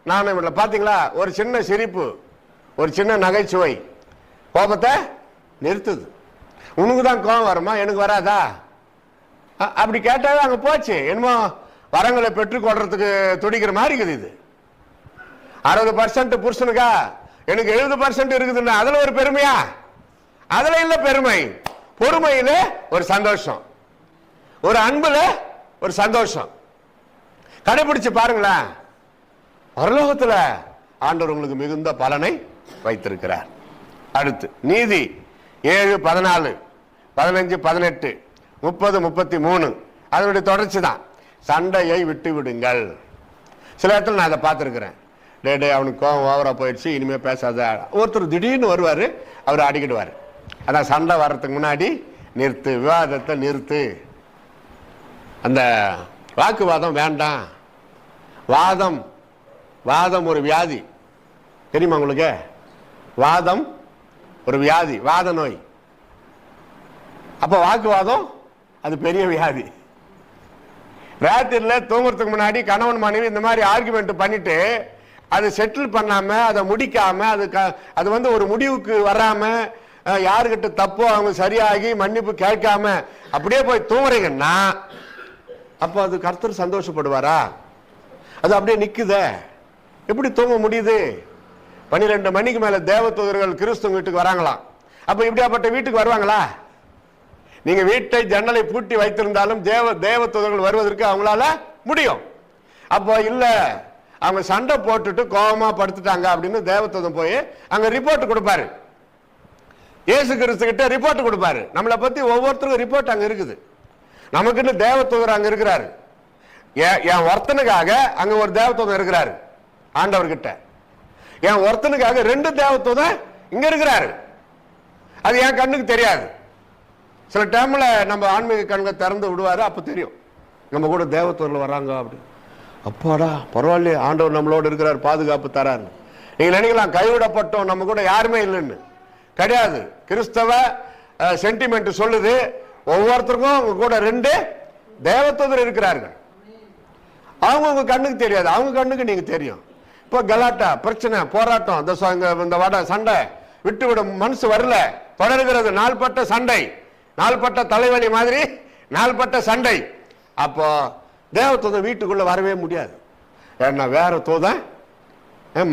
நானும் இல்லை. பாத்தீங்களா, ஒரு சின்ன சிரிப்பு, ஒரு சின்ன நகைச்சுவை கோபத்தை நிறுத்துது. உனக்கு தான் கோபம் வருமா, எனக்கு வராதா? அப்படி கேட்டாவே அங்க போச்சு. என்னமோ வரங்களை பெற்றுக்கொள்றதுக்கு துடிக்கிற மாதிரி இருக்குது. இது 60% புருஷனுக்கா, எனக்கு 70% இருக்குதுன்னா அதுல ஒரு பெருமையா? அதுல இல்ல பெருமை. பொறுமையில ஒரு சந்தோஷம், ஒரு அன்புல ஒரு சந்தோஷம். கடைபிடிச்சு பாருங்களேன், பரலோகத்துல ஆண்டவர் உங்களுக்கு மிகுந்த பலனை வைத்திருக்கிறார். அடுத்து நீதி 7, 14, 15, 18, 30, 33 அதனுடைய தொடர்ச்சி தான். சண்டையை விட்டு விடுங்கள். சில இடத்துல நான் அதை பார்த்துருக்கிறேன். டே அவனுக்கு கோவம் ஓவரா போயிடுச்சு, இனிமே பேசாத. ஒருத்தர் திடீர்னு வருவாரு, அவர் அடிக்கிடுவாரு. அதான் சண்டை வர்றதுக்கு முன்னாடி நிறுத்து, விவாதத்தை நிறுத்து. அந்த வாக்குவாதம் வேண்டாம். வாதம் ஒரு வியாதி, தெரியுமா உங்களுக்கு? வாதம் ஒரு வியாதி, வாத நோய். அப்ப வாக்குவாதம் அது பெரிய வியாதி. ராத்திரில தூங்குறதுக்கு முன்னாடி கணவன் மனைவி இந்த மாதிரி ஆர்குமெண்ட் பண்ணிட்டு அது செட்டில் பண்ணாம, அதை முடிக்காம, அது வந்து ஒரு முடிவுக்கு வராம, யாருக்கிட்ட தப்போ அவங்க சரியாகி மன்னிப்பு கேட்காம அப்படியே போய் தூங்குறீங்கன்னா அப்ப அது கர்த்தர் சந்தோஷப்படுவாரா? அது அப்படியே நிக்குத, எப்படி தூங்க முடியுது? 12 மணிக்கு மேல தேவதூதர்கள் கிறிஸ்துவ வீட்டுக்கு வராங்களாம். அப்ப இப்படியாப்பட்ட வீட்டுக்கு வருவாங்களா? நீங்க வீட்டை ஜன்னலை பூட்டி வைத்திருந்தாலும் தேவதூதர்கள் வருவதற்கு அவங்களால முடியும். அப்போ இல்ல, அவங்க சண்டை போட்டுட்டு கோபமா படுத்துட்டாங்க அப்படின்னு தேவதூதன் போய் அங்க ரிப்போர்ட் கொடுப்பாரு. இயேசு கிறிஸ்து கிட்ட ரிப்போர்ட் கொடுப்பாரு. நம்மளை பத்தி ஒவ்வொருத்தருக்கும் ரிப்போர்ட் அங்க இருக்குது. நமக்குன்னு தேவதூதர் அங்க இருக்கிறாரு. என் ஒருத்தனுக்காக அங்க ஒரு தேவதூதன் இருக்கிறாரு ஆண்டவர்கிட்ட. என் ஒருத்தனுக்காக 2 தேவதூதன் இங்க இருக்கிறாரு. அது என் கண்ணுக்கு தெரியாது. சில டைம்ல நம்ம ஆன்மீக கண்களை திறந்து விடுவாரு, அப்ப தெரியும் நம்ம கூட தேவதூதர்கள் வராங்க அப்படி. அப்பாடா பரவாயில்லையே, ஆண்டவர் நம்மளோட இருக்கிறார், பாதுகாப்பு தராரு. நீங்க நினைக்கலாம் கைவிடப்பட்டோம், நம்ம கூட யாருமே இல்லைன்னு. கிடையாது. கிறிஸ்தவ சென்டிமெண்ட் சொல்லுது, ஒவ்வொருத்தருக்கும் உங்க கூட 2 தேவதூதர் இருக்கிறார்கள். அவங்க உங்க கண்ணுக்கு தெரியாது, அவங்க கண்ணுக்கு நீங்க தெரியும். இப்போ கலாட்டா, பிரச்சனை, போராட்டம், இந்த வட சண்டை விட்டுவிட மனசு வரல, தொடர்கிறது. நாள்பட்ட சண்டை, நாள்பட்ட தலைவலி மாதிரி நாள்பட்ட சண்டை. அப்போ தேவதூதன் வீட்டுக்குள்ள வரவே முடியாது. ஏன்னா வேற தூதன்,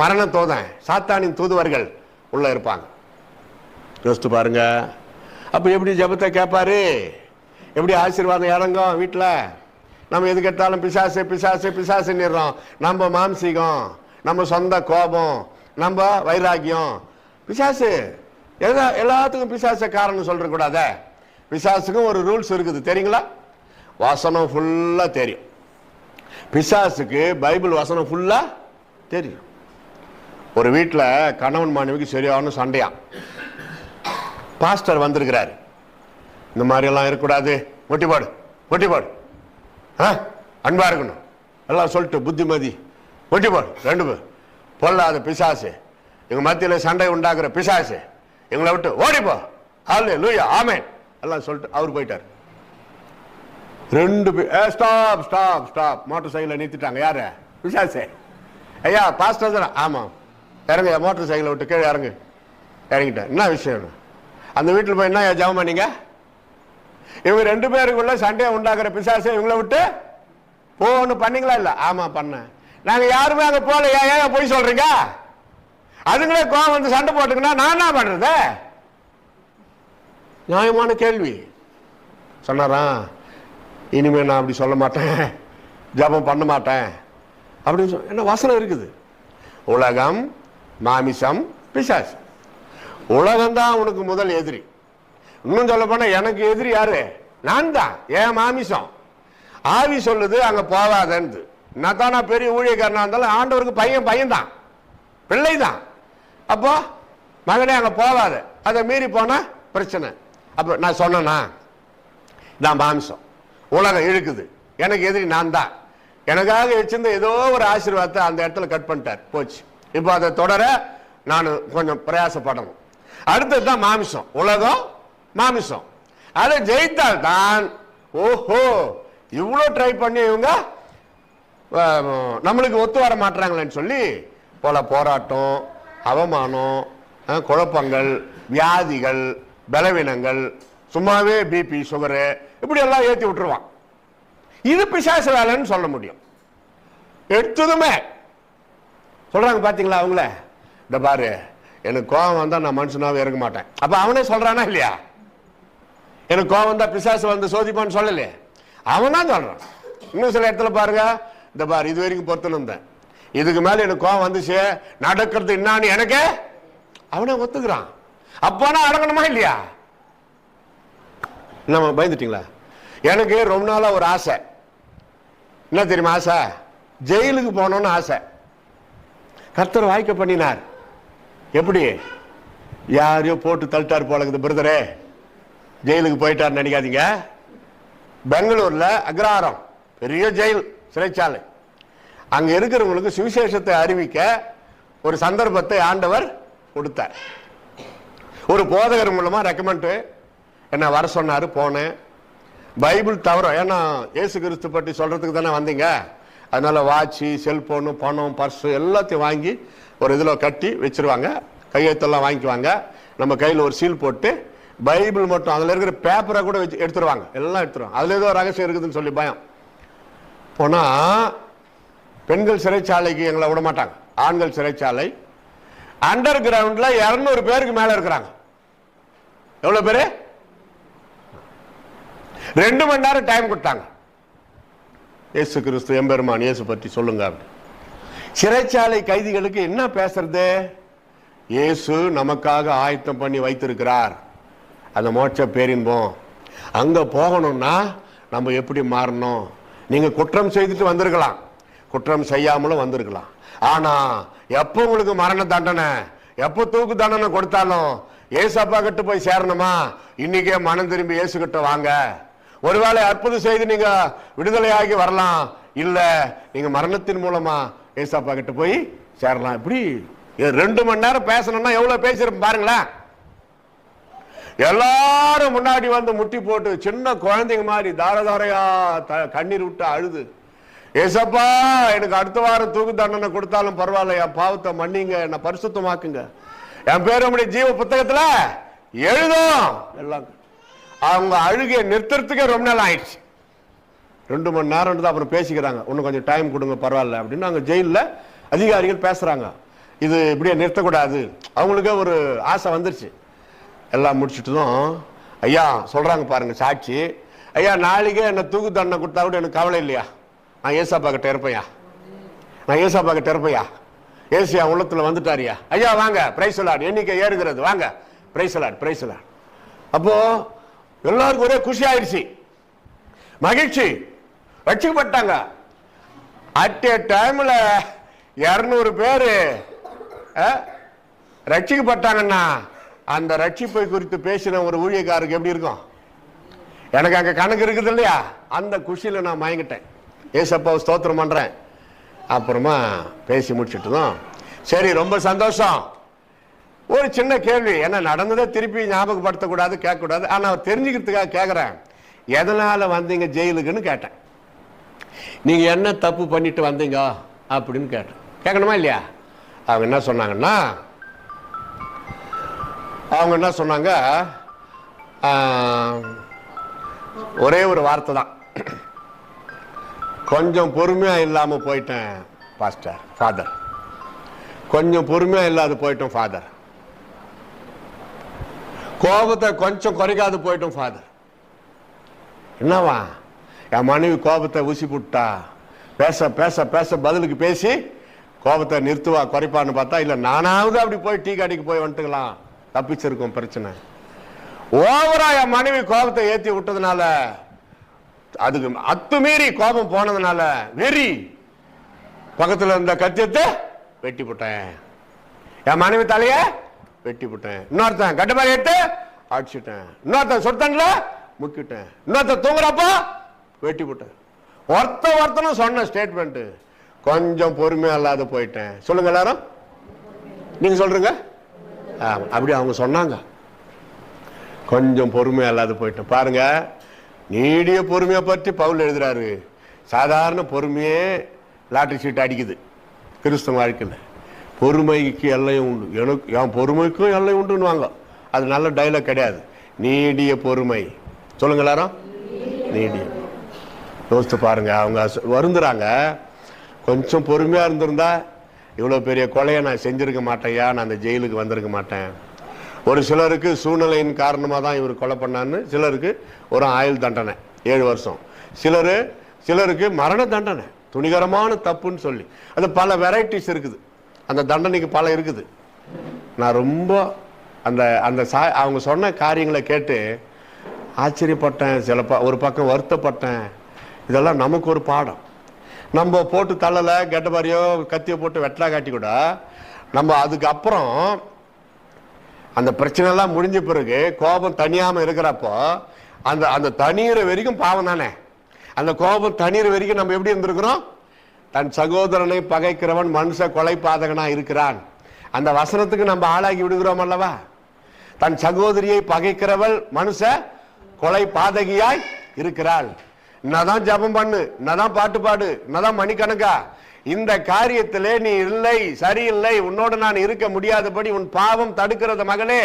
மரண தூதன், சாத்தானின் தூதுவர்கள் உள்ள இருப்பாங்க. யோசித்து பாருங்க. அப்ப எப்படி ஜெபத்தை கேட்பாரு? எப்படி ஆசீர்வாதம் இறங்கும் வீட்டுல? நம்ம எது கேட்டாலும் பிசாசு பிசாசு பிசாசுன்னுறோம். நம்ம மாம்சீகம், நம்ம சொந்த கோபம், நம்ம வைராக்கியம். பிசாசு எல்லாத்துக்கும் பிசாச காரணம் சொல்ற கூடாத. பிசாசுக்கும் ஒரு ரூல்ஸ் இருக்குது தெரியுங்களா? வசனம் ஃபுல்லா தெரியும். பிசாசுக்கு பைபிள் வசனம் ஃபுல்லா தெரியும். ஒரு வீட்டுல கணவன் மனைவிக்கு சரியான சண்டையா. பாஸ்டர் வந்திருக்கிறாரு. இந்த மாதிரி எல்லாம் இருக்கக்கூடாது, ஒட்டிப்பாடு அன்பா இருக்கணும் எல்லாம் சொல்லிட்டு புத்திமதி ஒட்டிப்பாடு 2 பேர் பொல்லாத பிசாசு, எங்க மத்தியில சண்டை உண்டாக்குற பிசாசு, எங்களை விட்டு ஓடிப்போ, ஹல்லேலூயா ஆமென் எல்லாம் சொல்லிட்டு அவர் போயிட்டார். 2 பேர் ஸ்டாப் ஸ்டாப் ஸ்டாப் மோட்டார் சைக்கிளை நிறுத்திட்டாங்க. யாரு? பிசாசு. ஐயா பாஸ்டர் தானே? ஆமா. இறங்க, மோட்டார் சைக்கிளை விட்டு கீழே இறங்கிட்டேன். என்ன விஷயம்? அந்த வீட்டில் போய் என்ன ஜெபம் பண்ணீங்க? இவங்க 2 பேருக்குள்ள சண்டையை உண்டாக்குற பிசாசு இவங்களை விட்டு போன்னு பண்ணீங்களா? இல்ல. ஆமா பண்ணேன். நாங்க யாருமே அங்க போல, ஏன் போய் சொல்றீங்க? அதுங்களே கோவம் வந்து சண்டை போட்டுங்கன்னா நான் என்ன பண்றது? நியாயமான கேள்வி. சொன்னாராம், இனிமே நான் அப்படி சொல்ல மாட்டேன், ஜபம் பண்ண மாட்டேன் அப்படின்னு என்ன வசனம் இருக்குது. உலகம், மாமிசம், பிசாசு. உலகம்தான் உனக்கு முதல் எதிரி. இன்னும் சொல்ல போனா எனக்கு எதிரி யாரு? நான் தான். ஏன் மாமிசம். ஆவி சொல்லுது அங்க போவாதன்னு. நான் தானா பெரிய ஊழியக்காரனா இருந்தாலும் ஆண்டவருக்கு பையன் தான், பிள்ளை தான். அப்போ மகனே அங்க போவாத, அதை மீறி போனா பிரச்சனை. அப்ப நான் சொன்னா நான் மாமிசம், உலகம் இழுக்குது, எனக்கு எதிரி நான் தான். எனக்காக வச்சிருந்த ஏதோ ஒரு ஆசீர்வாதத்தை அந்த இடத்துல கட் பண்ணிட்டார், போச்சு. இப்போ அதை தொடர நான் கொஞ்சம் பிரயாசப்படணும். அடுத்தது தான் மாமிசம், உலகம், மாமிசம். அதை ஜெயித்தால் தான் ஓஹோ இவ்வளோ ட்ரை பண்ணி இவங்க நம்மளுக்கு ஒத்து வர மாட்டாங்களேன்னு சொல்லி போல போராட்டம், அவமானம், குழப்பங்கள், வியாதிகள், பலவீனங்கள், சும்மாவே பிபி, சுகரு இப்படி எல்லாம் ஏற்றி விட்டுருவான். இது பிசாசு வேலைன்னு சொல்ல முடியும். எடுத்ததுமே சொல்றாங்க பாத்தீங்களா அவங்கள, இந்த பாரு எனக்கு கோபம் வந்தா நான் மனுஷனாவே இருக்க மாட்டேன். அப்ப அவனே சொல்றானா இல்லையா? எனக்கு கோபம் வந்தா பிசாசு வந்து சோதிப்பான்னு சொல்லலையே, அவன் தான் சொல்றான். இன்னும் சில இடத்துல பாருங்க, இந்த பாரு இது வரைக்கும் பொறுத்துன்னு இருந்தேன், இதுக்கு மேல எனக்கு கோபம் வந்துச்சு, நடக்கிறது என்னான்னு எனக்கு அவனே ஒத்துக்கிறான். அப்பனா அடங்கணுமா இல்லையா? நம்ம பயந்துட்டீங்களா? எனக்கு ரொம்ப நாளா ஒரு ஆசை, என்ன தெரியுமா ஆசை? ஜெயிலுக்கு போனோம்னு ஆசை. கர்த்தர் வாய்க்க பண்ணினார். எப்படி? யாரையோ போட்டு தள்ளிட்டார் போல இருக்குது பிரதரே, ஜெயிலுக்கு போயிட்டார் நினைக்காதீங்க. பெங்களூர்ல அக்ரஹாரம் பெரிய ஜெயில், சிறைச்சாலை. அங்க இருக்கிறவங்களுக்கு சுவிசேஷத்தை அறிவிக்க ஒரு சந்தர்ப்பத்தை ஆண்டவர் கொடுத்தார். ஒரு போதகர் மூலமா ரெக்கமெண்ட் என்ன வர சொன்னாரு, போனேன். பைபிள் தவிர, ஏன்னா இயேசு கிறிஸ்து பற்றி சொல்றதுக்கு தானே வந்தீங்க, அதனால வாட்சி, செல்போனு, பணம், பர்ஸு எல்லாத்தையும் வாங்கி ஒரு இதில் கட்டி வச்சிருவாங்க, கையெழுத்தெல்லாம் வாங்கிக்குவாங்க. நம்ம கையில் ஒரு சீல் போட்டு பைபிள் மட்டும், அதில் இருக்கிற பேப்பரை கூட வச்சு எடுத்துருவாங்க, எல்லாம் எடுத்துருவாங்க. அதில் ஏதோ ரகசியம் இருக்குதுன்னு சொல்லி பயம். போனால் பெண்கள் சிறைச்சாலைக்கு எங்களை விட மாட்டாங்க, ஆண்கள் சிறைச்சாலை. அண்டர் கிரவுண்ட்ல 200 பேருக்கு மேல இருக்கிறாங்க. எவ்வளவு பேரு? 2 மணி நேரம் டைம் கொடுத்தாங்க. இயேசு கிறிஸ்து எம்பெருமான் இயேசு பற்றி சொல்லுங்க. சிறைச்சாலை கைதிகளுக்கு என்ன பேசுறது? இயேசு நமக்காக ஆயத்தம் பண்ணி வைத்திருக்கிறார் அந்த மோட்ச பேரின்பம். அங்க போகணும்னா நம்ம எப்படி மாறணும்? நீங்க குற்றம் செய்துட்டு வந்திருக்கலாம், குற்றம் செய்யாமலும் வந்திருக்கலாம். ஆனா எப்ப உங்களுக்கு மரண தண்டனை, எப்ப தூக்கு தண்டனை கொடுத்தாலும் ஏசப்பா கிட்ட போய் சேரணுமா? இன்னைக்கே மனம் திரும்பி இயேசு கிட்ட வாங்க. ஒருவேளை அற்புதம் செய்து நீங்க விடுதலையாகி வரலாம், இல்ல நீங்க மரணத்தின் மூலமா ஏசப்பா கிட்ட போய் சேரலாம். இப்படி 2 மணி நேரம் பேசணும்னா எவ்வளவு பேசிருப்போம் பாருங்களேன். எல்லாரும் முன்னாடி வந்து முட்டி போட்டு சின்ன குழந்தைங்க மாதிரி தாரதாரையா கண்ணீர் விட்டு அழுது, ஏசப்பா எனக்கு அடுத்த வாரம் தூக்கு தண்டனை கொடுத்தாலும் பரவாயில்ல, என் பாவத்தை மன்னிங்க, என்ன பரிசுத்தமாக்குங்க, என் பேர் நம்முடைய ஜீவ புத்தகத்துல எழுதும். எல்லாம் அவங்க அழுகையை நிறுத்துறதுக்கே ரொம்ப நாள் ஆயிடுச்சு. 2 மணி நேரம் தான். அப்புறம் பேசிக்கிறாங்க, இன்னும் கொஞ்சம் டைம் கொடுங்க பரவாயில்ல அப்படின்னு. அங்க ஜெயிலில் அதிகாரிகள் பேசுறாங்க, இது இப்படியே நிறுத்தக்கூடாது. அவங்களுக்கே ஒரு ஆசை வந்துருச்சு. எல்லாம் முடிச்சுட்டதும் ஐயா சொல்றாங்க பாருங்க சாட்சி, ஐயா நாளைக்கே என்ன தூக்கு தண்டனை கொடுத்தா கூட எனக்கு கவலை இல்லையா, நான் ஏசப்பா கிட்ட இருப்பையா, நான் ஏசப்பா கிட்ட இருப்பையா, ஏசியா உள்ளத்துல வந்துட்டாரியா, ஐயா வாங்க பிரைஸ் லார்ட், எண்ணிக்கை ஏறுகிறது, வாங்க பிரைஸ் லார்ட், பிரைஸ் லார்ட். அப்போ எல்லாருக்கும் ஒரே குஷி ஆயிடுச்சு, மகிழ்ச்சி, ரட்சிக்கப்பட்டாங்க. அட் ஏ டைம்ல 200 பேரு ரட்சிக்கப்பட்டாங்கன்னா அந்த ரட்சிப்பை குறித்து பேசின ஒரு ஊழியக்காரருக்கு எப்படி இருக்கும்? எனக்கு அங்க கணக்கு இருக்குது இல்லையா, அந்த குஷியில நான் மயங்கிட்டேன், ஏசப்பாவை ஸ்தோத்திரம் பண்றேன். அப்புறமா பேசி முடிச்சுட்டுதான் சரி ரொம்ப சந்தோஷம். ஒரு சின்ன கேள்வி, என்ன நடந்ததை திருப்பி ஞாபகப்படுத்தக்கூடாது, கேட்கக்கூடாது, ஆனா தெரிஞ்சுக்கிறதுக்காக கேட்கறேன், எதனால வந்தீங்க ஜெயிலுக்குன்னு கேட்டேன். நீங்க என்ன தப்பு பண்ணிட்டு வந்தீங்க அப்படின்னு கேட்டேன். கேட்கணுமா இல்லையா? அவங்க என்ன சொன்னாங்கன்னா, ஒரே ஒரு வார்த்தை தான், கொஞ்சம் பொறுமையா இல்லாம போயிட்டேன், பாஸ்டர் ஃபாதர். கொஞ்சம் பொறுமையா இல்லாத போயிட்டோம் ஃபாதர். கோபத்தை கொஞ்சம் குறைக்காது போயிட்டோம் ஃபாதர். என்னவா என் மனைவி கோபத்தை ஊசி போட்டா, பேச பேச பேச பதிலுக்கு பேசி கோபத்தை நிறுத்துவா குறைப்பான்னு பார்த்தா இல்ல நானாவது அப்படி போய் டீ கடைக்கு போய் வந்துட்டுக்கலாம், தப்பிச்சிருக்கோம் பிரச்சனை. ஓவரா என் மனைவி கோபத்தை ஏத்தி விட்டதுனால, அதுக்கு அத்துமீறி கோபம் போனதுனால வெறி பக்கத்துல இருந்த கத்தியத்தை வெட்டி போட்டேன், என் மனைவி தலைய வெட்டி போட்டேன், இன்னொருத்தன் கட்டமாக எடுத்து அடிச்சுட்டேன், இன்னொருத்தன் சொத்தன்ல முக்கிட்டேன், இன்னொருத்தன் தூங்குறப்போ வெட்டி போட்டேன். ஒருத்தனும் சொன்ன ஸ்டேட்மெண்ட் கொஞ்சம் பொறுமையா இல்லாத போயிட்டேன். சொல்லுங்க எல்லாரும், நீங்க சொல்றீங்க. அப்படி அவங்க சொன்னாங்க, கொஞ்சம் பொறுமையா இல்லாத போயிட்டேன். பாருங்க, நீடிய பொறுமையை பற்றி பவுல் எழுதுறாரு. சாதாரண பொறுமையே லாட்டரி சீட் அடிக்குது கிறிஸ்தவ வாழ்க்கையில். பொறுமைக்கு எல்லையும் உண்டு, எனக்கு என் பொறுமைக்கும் எல்லை உண்டுன்னு. அது நல்ல டைலாக் கிடையாது. நீடிய பொறுமை. சொல்லுங்க எல்லாரும், நீடிய. யோசித்து பாருங்க, அவங்க வருந்துறாங்க. கொஞ்சம் பொறுமையா இருந்திருந்தா இவ்வளவு பெரிய கொலையை நான் செஞ்சிருக்க மாட்டேயா, நான் அந்த ஜெயிலுக்கு வந்திருக்க மாட்டேன். ஒரு சிலருக்கு சூழ்நிலையின் காரணமாக தான் இவர் கொலை பண்ணான்னு, சிலருக்கு ஒரு ஆயுள் தண்டனை 7 வருஷம், சிலருக்கு மரண தண்டனை, துணிகரமான தப்புன்னு சொல்லி. அது பல வெரைட்டிஸ் இருக்குது, அந்த தண்டனைக்கு பல இருக்குது. நான் ரொம்ப அந்த அந்த அவங்க சொன்ன காரியங்களை கேட்டு ஆச்சரியப்பட்டேன், ஒரு பக்கம் வருத்தப்பட்டேன். இதெல்லாம் நமக்கு ஒரு பாடம். நம்ம போட்டு தள்ளலை, கெட்ட மாதிரியோ கத்தியை போட்டு வெட்டலா காட்டி கூட நம்ம அதுக்கப்புறம் அந்த பிரச்சனை எல்லாம் முடிஞ்ச பிறகு கோபம் தனியாம இருக்கிறப்போ அந்த அந்த தண்ணீரை வரைக்கும் பாவம் தானே. அந்த கோபம் தண்ணீர் வரைக்கும் நம்ம எப்படி இருந்திருக்கிறோம்? தன் சகோதரனை பகைக்கிறவன் மனுஷ கொலை பாதகனா இருக்கிறான். அந்த வசனத்துக்கு நம்ம ஆளாகி விடுகிறோம் அல்லவா? தன் சகோதரியை பகைக்கிறவள் மனுஷ கொலை பாதகியாய் இருக்கிறாள். என்னதான் ஜபம் பண்ணு, என்னதான் பாட்டு பாடு, என்னதான் மணிக்கணக்கா, இந்த காரியத்திலே நீ இல்லை, சரியில்லை, உன்னோடு நான் இருக்க முடியாதபடி உன் பாவம் தடுக்கிறது மகளே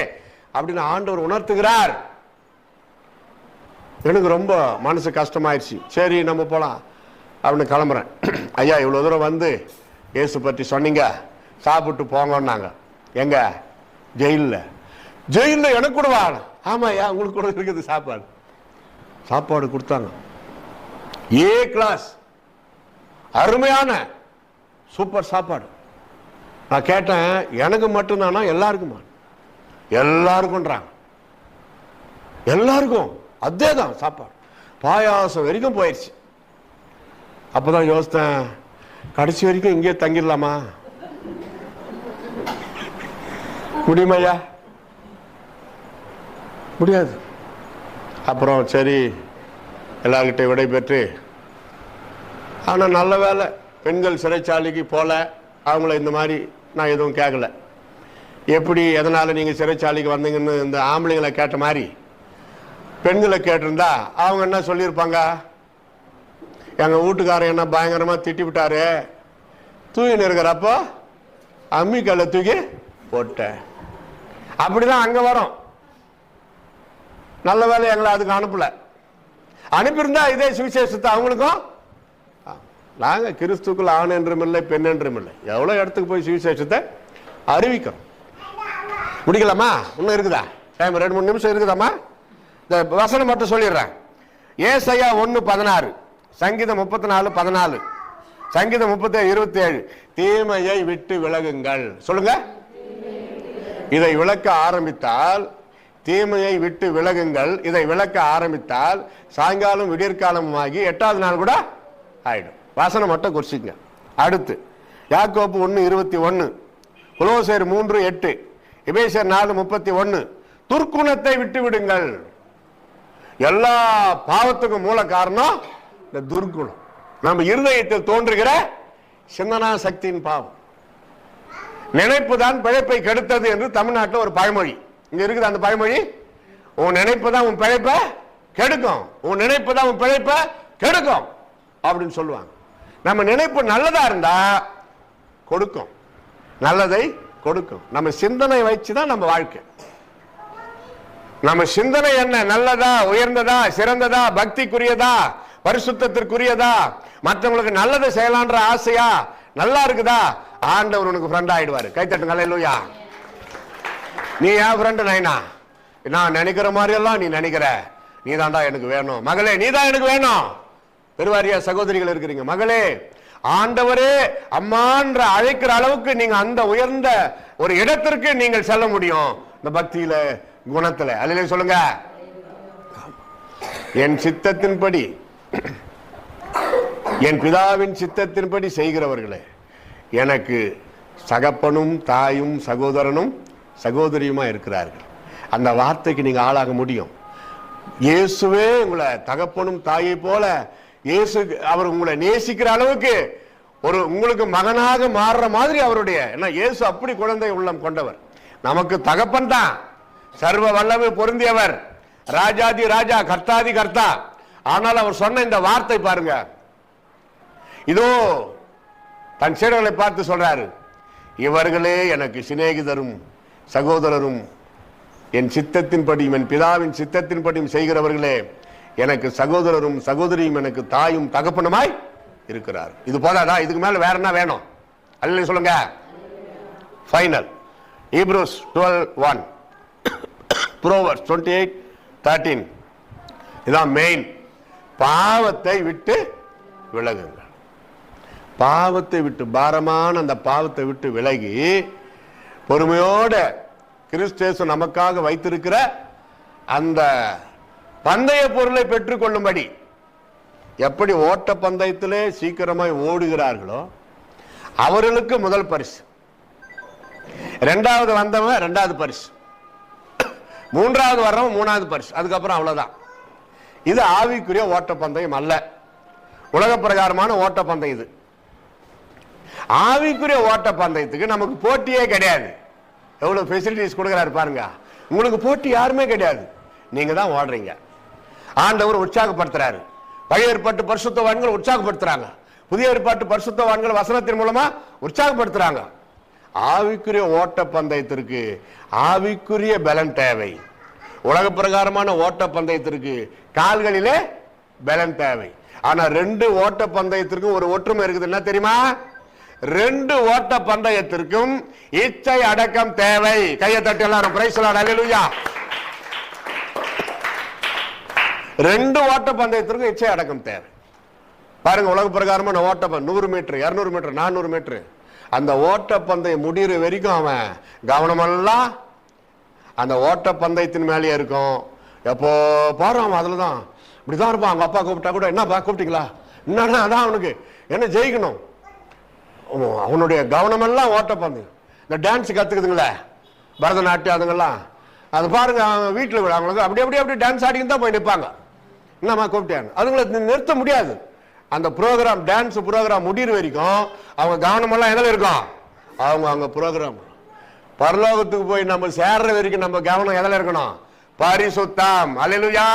அப்படின்னு ஆண்டவர் உணர்த்துகிறார். எனக்கு ரொம்ப மனசு கஷ்டமாயிடுச்சு. சரி நம்ம போலாம் அப்படின்னு கிளம்புறேன். ஐயா இவ்வளவு தூரம் வந்து இயேசு பற்றி சொன்னீங்க, சாப்பிட்டு போங்கன்னாங்க. எங்க? ஜெயில எனக்கு கூட வா. ஆமா ஐயா, உங்களுக்கு கூட இருக்குது சாப்பாடு கொடுத்தாங்க. ஏ கிளாஸ், அருமையான சூப்பர் சாப்பாடு. நான் கேட்டேன், எனக்கு மட்டும்தானா எல்லாருக்குமா? எல்லாருக்கும்ன்றாங்க. எல்லாருக்கும் அதே தான் சாப்பாடு. பாயாசம் வரைக்கும் போயிடுச்சு. அப்பதான் யோசித்தேன், கடைசி வரைக்கும் இங்கே தங்கிடலாமா? முடியுமையா? முடியாது. அப்புறம் சரி எல்லார்கிட்ட விடை பெற்று, ஆனால் நல்ல வேலை பெண்கள் சிறைச்சாலைக்கு போல, அவங்கள இந்த மாதிரி நான் எதுவும் கேட்கல. எப்படி எதனால நீங்க சிறைச்சாலைக்கு வந்தீங்கன்னு இந்த ஆம்பளைங்களை கேட்ட மாதிரி பெண்களை கேட்டிருந்தா அவங்க என்ன சொல்லியிருப்பாங்க? எங்க வீட்டுக்காரர் என்ன பயங்கரமா திட்டி விட்டாரு, தூக்கின்னு இருக்கிறப்போ அம்மிக்கல்ல தூக்கி போட்டேன். அப்படிதான் அங்க வரும். நல்ல வேலை எங்களை அதுக்கு அனுப்பல. அனுப்பியிருந்தா இதே சுவிசேஷத்தை அவங்களுக்கும், நாங்க கிறிஸ்துக்குள் ஆண் என்றும் இல்லை பெண் என்றும் இல்லை, எவ்வளவு இடத்துக்கு போய் சுவிசேஷத்தை அறிவிக்கிறோம். முடிக்கலாமா? இன்னும் இருக்குதா டைம்? 2-3 நிமிஷம் இருக்குதாமா? இந்த வசனம் மட்டும் சொல்லிடுறேன். ஏசாயா 1:16, சங்கீதம் 34:14, சங்கீதம் 37:27. தீமையை விட்டு விலகுங்கள். சொல்லுங்க. இதை விளக்க ஆரம்பித்தால், தீமையை விட்டு விலகுங்கள், இதை விளக்க ஆரம்பித்தால் சாயங்காலம் விடியற்காலம் ஆகி 8வது நாள் கூட ஆயிடும். வாசனை மட்டும் குறிச்சிங்க. அடுத்து யாக்கோபு 1:21, கொலோசையர் 3:8, எபேசியர் 4:31. துர்க்குணத்தை விட்டு விடுங்கள். எல்லா பாவத்துக்கும் மூல காரணம் இந்த துர்க்குணம். நம்ம இருதயத்தில் தோன்றுகிற சிந்தனா சக்தியின் பாவம். நினைப்பு தான் பிழைப்பை கெடுத்தது என்று தமிழ்நாட்டில் ஒரு பழமொழி. இங்க இருக்குது அந்த பழமொழி. உன் நினைப்பு தான் உன் பிழைப்பை கெடுக்கும், உன் நினைப்பு தான் உன் பிழைப்பை கெடுக்கும் அப்படின்னு சொல்லுவாங்க. நம்ம நினைப்பு நல்லதா இருந்தா கொடுக்கும், நல்லதை கொடுக்கும். நம்ம சிந்தனை வச்சுதான் நம்ம வாழ்க்கை. நம்ம சிந்தனை என்ன? நல்லதா, உயர்ந்ததா, சிறந்ததா, பக்திக்குரியதா, பரிசுத்தத்திற்குரியதா, மற்றவங்களுக்கு நல்லதை செய்யலான்ற ஆசையா, நல்லா இருக்குதா, ஆண்டவர் உனக்கு ஃப்ரெண்ட் ஆயிடுவாரு. கை தட்டுங்க அல்லேலூயா. நீ ஏன் ஃப்ரெண்டு நைனா, நான் நினைக்கிற மாதிரி எல்லாம் நீ நினைக்கிற, நீ தான்டா எனக்கு வேணும் மகளே, நீ தான் எனக்கு வேணும். பெருவாரியா சகோதரிகள் இருக்கிறீங்க, மகளே ஆண்டவரே அம்மான்ற அழைக்கிற அளவுக்கு நீங்க அந்த உயர்ந்த ஒரு இடத்திற்கு நீங்கள் செல்ல முடியும் இந்த பக்தியில, குணத்துல. அல்லேலூயா சொல்லுங்க. என் சித்தத்தின்படி, என் பிதாவின் சித்தத்தின்படி செய்கிறவர்களே எனக்கு சகப்பனும் தாயும் சகோதரனும் சகோதரியுமா இருக்கிறார்கள். அந்த வார்த்தைக்கு நீங்க ஆளாக முடியும். இயேசுவே உங்களை தகப்பனும் தாயை போல, இயேசு அவர் உங்களை நேசிக்கிற அளவுக்கு ஒரு உங்களுக்கு மகனாக மாறுற மாதிரி அவருடைய, ஏன்னா இயேசு அப்படி குழந்தை உள்ளம் கொண்டவர். நமக்கு தகப்பன் தான், சர்வ வல்லமை பொருந்தியவர், ராஜாதி ராஜா, கர்த்தாதி கர்த்தா. ஆனால் அவர் சொன்ன இந்த வார்த்தை பாருங்க, இதோ தன் சீடர்களை பார்த்து சொல்றாரு, இவர்களே எனக்கு சிநேகிதரும் சகோதரரும், என் சித்தத்தின்படியும் என் பிதாவின் சித்தத்தின்படியும் செய்கிறவர்களே எனக்கு சகோதரரும் சகோதரியும் எனக்கு தாயும் தகப்பனுமாய் இருக்கிறார். இது போதாதா? இதுக்கு மேல வேற என்ன வேணும்? அல்லேலூயா சொல்லுங்க. Final Hebrews 12:1, புரோவர்ஸ் 28:13. இதான் மெயின். பாவத்தை விட்டு விலகுங்கள். பாவத்தை விட்டு, பாரமான அந்த பாவத்தை விட்டு விலகி பொறுமையோட கிறிஸ்து நமக்காக வைத்திருக்கிற அந்த பந்தய பொருளை பெற்றுக் கொள்ளும்படி, எப்படி ஓட்ட பந்தயத்திலே சீக்கிரமாய் ஓடுகிறார்களோ அவர்களுக்கு முதல் பரிசு, இரண்டாவது வந்தவன் இரண்டாவது பரிசு, மூன்றாவது வர்றவன் மூணாவது பரிசு, அதுக்கப்புறம் அவ்வளவுதான். இது ஆவிக்குரிய ஓட்ட பந்தயம் அல்ல, உலக பிரகாரமான ஓட்ட பந்தயம். இது ஆவிக்குரிய ஓட்ட பந்தயத்துக்கு நமக்கு போட்டியே கிடையாது. எவ்வளவு ஃபெசிலிட்டிஸ் கொடுக்கிறாரு பாருங்க. உங்களுக்கு போட்டி யாருமே கிடையாது, நீங்க தான் ஓடுறீங்க. ஆண்டவர் உற்சாகப்படுத்துறாரு. பழைய ஏற்பாட்டு பரிசுத்தவான்கள் உற்சாகப்படுத்துறாங்க, புதிய ஏற்பாட்டு பரிசுத்தவான்கள் வசனத்தின் மூலமா உற்சாகப்படுத்துறாங்க. ஆவிக்குரிய ஓட்ட பந்தயத்திற்கு ஆவிக்குரிய பலன் தேவை. உலக பிரகாரமான ஓட்ட பந்தயத்திற்கு கால்களிலே பலன் தேவை. ஆனா ரெண்டு ஓட்ட பந்தயத்திற்கும் ஒரு ஒற்றுமை இருக்குது, என்ன தெரியுமா? ரெண்டு ஓட்ட பந்தயத்திற்கும் இச்சை அடக்கம் தேவை. கையை தட்டி எல்லாரும் பிரைஸ் தி லார்ட், அல்லேலூயா. ரெண்டு ஓட்ட பந்தயத்திற்கும் இச்சை அடக்கம் தேவை. பாருங்க, உலக பிரகாரமான ஓட்ட 100 மீட்டர் 200 மீட்டர் 400 மீட்டர், அந்த ஓட்ட பந்தயம் முடிகிற வரைக்கும் அவன் கவனமெல்லாம் அந்த ஓட்ட பந்தயத்தின் மேலேயே இருக்கும். எப்போ போறான் அதுலதான் இப்படிதான் இருப்பான். அவங்க அப்பா கூப்பிட்டா கூட, என்னப்பா கூப்பிட்டீங்களா, என்னன்னா அதான் அவனுக்கு என்ன ஜெயிக்கணும். அவனுடைய கவனமெல்லாம் ஓட்ட பந்தயம். இந்த டான்ஸ் கத்துக்குதுங்களே பரதநாட்டியம், அதுங்கெல்லாம் அது பாருங்க, அவங்க வீட்டில் விட அவங்களுக்கு அப்படி அப்படி அப்படி டான்ஸ் ஆடிக்கிட்டு தான் போய் நிற்பாங்க. என்னம்மா கூப்பிட்டாங்க, அதுங்களை நிறுத்த முடியாது. அந்த ப்ரோக்ராம், டான்ஸ் ப்ரோக்ராம் முடிகிற வரைக்கும் அவங்க கவனமெல்லாம் எதில் இருக்கும்? அவங்க அவங்க ப்ரோக்ராம். பரலோகத்துக்கு போய் நம்ம சேர்ற வரைக்கும் நம்ம கவனம் எதில் இருக்கணும்? பரிசுத்தம். அல்லேலூயா.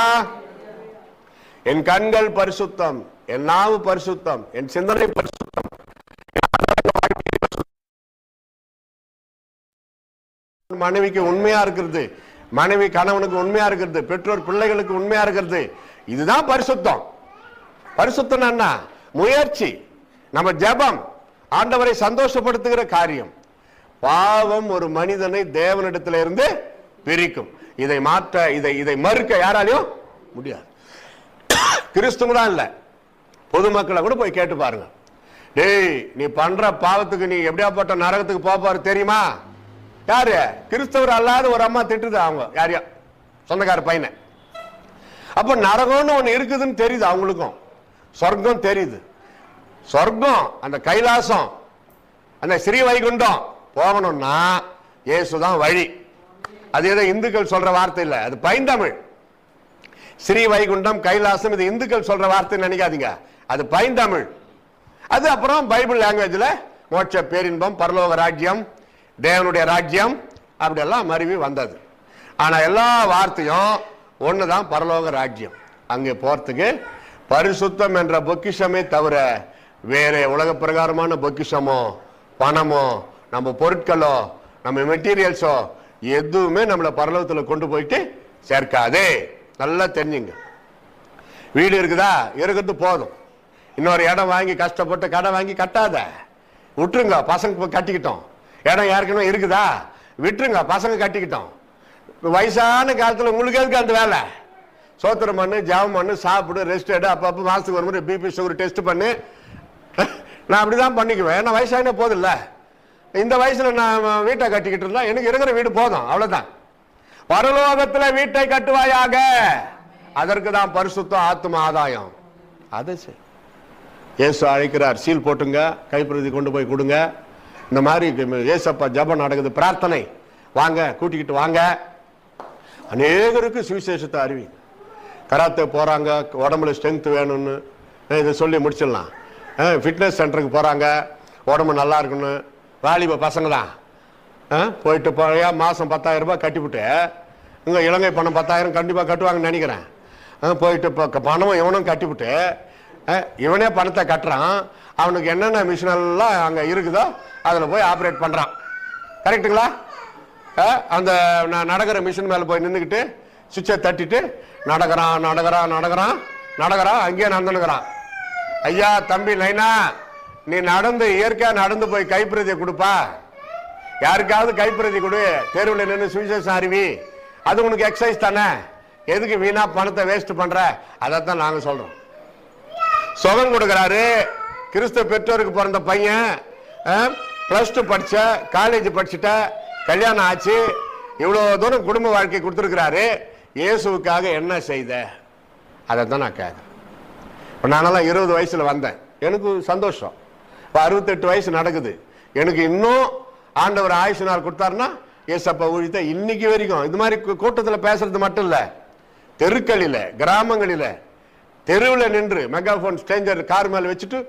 என் கண்கள் பரிசுத்தம், என் நாவு பரிசுத்தம், என் சிந்தனை பரிசுத்தம், மனைவிக்கு உண்மையா இருக்கிறது, மனைவி கணவனுக்கு உண்மையா இருக்கிறது, பெற்றோர் பிள்ளைகளுக்கு உண்மையா இருக்கிறது, இதுதான் பரிசுத்தம். பரிசுத்தம் என்ன? முயற்சி, நம்ம ஜெபம், ஆண்டவரை சந்தோஷப்படுத்துகிற காரியம். பாவம் ஒரு மனிதனை தேவனிடத்தில் இருந்து பிரிக்கும். இதை மாற்ற, இதை மறுக்க யாராலையும் முடியாது. கிறிஸ்துவ தான் இல்ல, பொதுமக்களை கூட போய் கேட்டு பாருங்க. டேய், நீ பண்ற பாவத்துக்கு நீ எப்படியாப்பட்ட நரகத்துக்கு போப்பாரு தெரியுமா? யாரு? கிறிஸ்தவர் அல்லாத ஒரு அம்மா திட்டுது அவங்க யாரையா சொந்தக்கார பையனை. அப்ப நரகம்னு ஒண்ணு இருக்குதுன்னு தெரியுது அவங்களுக்கும், சொர்க்கம் தெரியுது. சொர்க்கம், அந்த கைலாசம், அந்த ஸ்ரீ வைகுண்டம் போகணும்னா இயேசுதான் வழி. அது ஏதோ இந்துக்கள் சொல்ற வார்த்தை இல்ல, அது பைந்தமிழ். ஸ்ரீ வைகுண்டம், கைலாசம், இது இந்துக்கள் சொல்ற வார்த்தை நினைக்காதீங்க, அது பைந்தமிழ். அது அப்புறம் பைபிள் லாங்குவேஜ்ல மோட்ச பேரின்பம், பரலோக ராஜ்யம், தேவனுடைய ராஜ்யம் அப்படியெல்லாம் மருவி வந்தது. ஆனா எல்லா வார்த்தையும் ஒண்ணுதான், பரலோக ராஜ்யம். அங்கே போறதுக்கு பரிசுத்தம் என்ற பொக்கிஷமே தவிர வேற உலக பிரகாரமான பொக்கிஷமோ பணமோ நம்ம பொருட்களோ நம்ம மெட்டீரியல்ஸோ எதுவுமே நம்மளை பரலோகத்துல கொண்டு போயிட்டு சேர்க்காதே. நல்லா தெரிஞ்சுங்க. வீடு இருக்குதா, இருக்கிறது போதும். இன்னொரு இடம் வாங்கி கஷ்டப்பட்டு கடை வாங்கி கட்டாத. விட்டுருங்க, பசங்க கட்டிக்கிட்டோம். இடம் ஏற்கனவே இருக்குதா, விட்டுருங்க, பசங்க கட்டிக்கிட்டோம். வயசான காலத்தில் உங்களுக்கு எதுக்கு அந்த வேலை? சோத்திரம் பண்ணு, ஜாபம் பண்ணு, சாப்பிடு, ரெஸ்ட் எடு, அப்பப்போ மாசத்துக்கு ஒரு முறை பிபி சுகர் டெஸ்ட் பண்ணு. நான் அப்படிதான் பண்ணிக்குவேன். ஏன்னா வயசான போதில்ல. இந்த வயசுல நான் வீட்டை கட்டிக்கிட்டு இருந்தா எனக்கு இருக்கிற வீடு போதும், அவ்வளவுதான். பரலோகத்துல வீட்டை கட்டுவாயாக, அதற்கு தான் பரிசுத்தம், ஆத்தும ஆதாயம். அதை இயேசு அழைக்கிறார். சீல் போட்டுங்க, கைப்பிரதி கொண்டு போய் கொடுங்க. இந்த மாதிரி ஏசப்பா ஜபம் நடக்குது, பிரார்த்தனை, வாங்க கூட்டிக்கிட்டு வாங்க. அநேகருக்கு சுவிசேஷத்தை அறிவி. கராத்தே போறாங்க, உடம்புல ஸ்ட்ரென்த் வேணும்னு இதை சொல்லி முடிச்சிடலாம். ஃபிட்னஸ் சென்டருக்கு போறாங்க, உடம்பு நல்லா இருக்குன்னு. வாலிப பசங்க தான் போயிட்டு போயா மாசம் 10,000 ரூபாய் கட்டிவிட்டு, இங்க இலங்கை பணம் 10,000 கண்டிப்பா கட்டுவாங்கன்னு நினைக்கிறேன். போயிட்டு பணம் இவனும் கட்டிவிட்டு, இவனே பணத்தை கட்டுறான். அவனுக்கு என்னென்ன மிஷின் எல்லாம் அங்க இருக்குதோ அதுல போய் ஆப்ரேட் பண்றான். கரெக்டுங்களா? அந்த நடக்கிற மிஷின் மேல போய் நின்றுக்கிட்டு சுவிட்சை தட்டிட்டு நடக்கிறான் நடக்கிறான் நடக்கிறான் நடக்கிறான், அங்கேயே நடந்துனுக்கிறான். ஐயா தம்பி லைனா, நீ நடந்து இயற்கையா நடந்து போய் கைப்பிரதியை கொடுப்பா, யாருக்காவது கைப்பிரதி கொடு, தெருவில் நின்று சுவிசேஷம் அறிவி, அது உனக்கு எக்ஸசைஸ் தானே. எதுக்கு வீணா பணத்தை வேஸ்ட் பண்ற? அதைத்தான் நாங்க சொல்றோம். சுகம் கொடுக்கிறாரு. கிறிஸ்தவ பெற்றோருக்கு பிறந்த பையன், +2 படிச்ச, காலேஜ் படிச்சுட்ட, கல்யாணம் ஆச்சு, இவ்வளவு தூரம் குடும்ப வாழ்க்கை கொடுத்துருக்கிறாரு. இயேசுவுக்காக என்ன செய்த? அதைத்தான் நான் கேட்கிறேன். நானெல்லாம் 20 வயசுல வந்தேன், எனக்கு சந்தோஷம். இப்போ 68 வயசு நடக்குது. எனக்கு இன்னும் ஆண்டவர் ஆயுசு நாள் கொடுத்தாருன்னா ஏசப்பா ஊழியத்தை இன்னைக்கு வரைக்கும் இது மாதிரி கூட்டத்தில் பேசுறது மட்டும் இல்ல, தெருக்களில், கிராமங்களில், தெருவில் நின்று மெகாபோன் ஸ்டேஞ்சர் கார் மேல வச்சுட்டு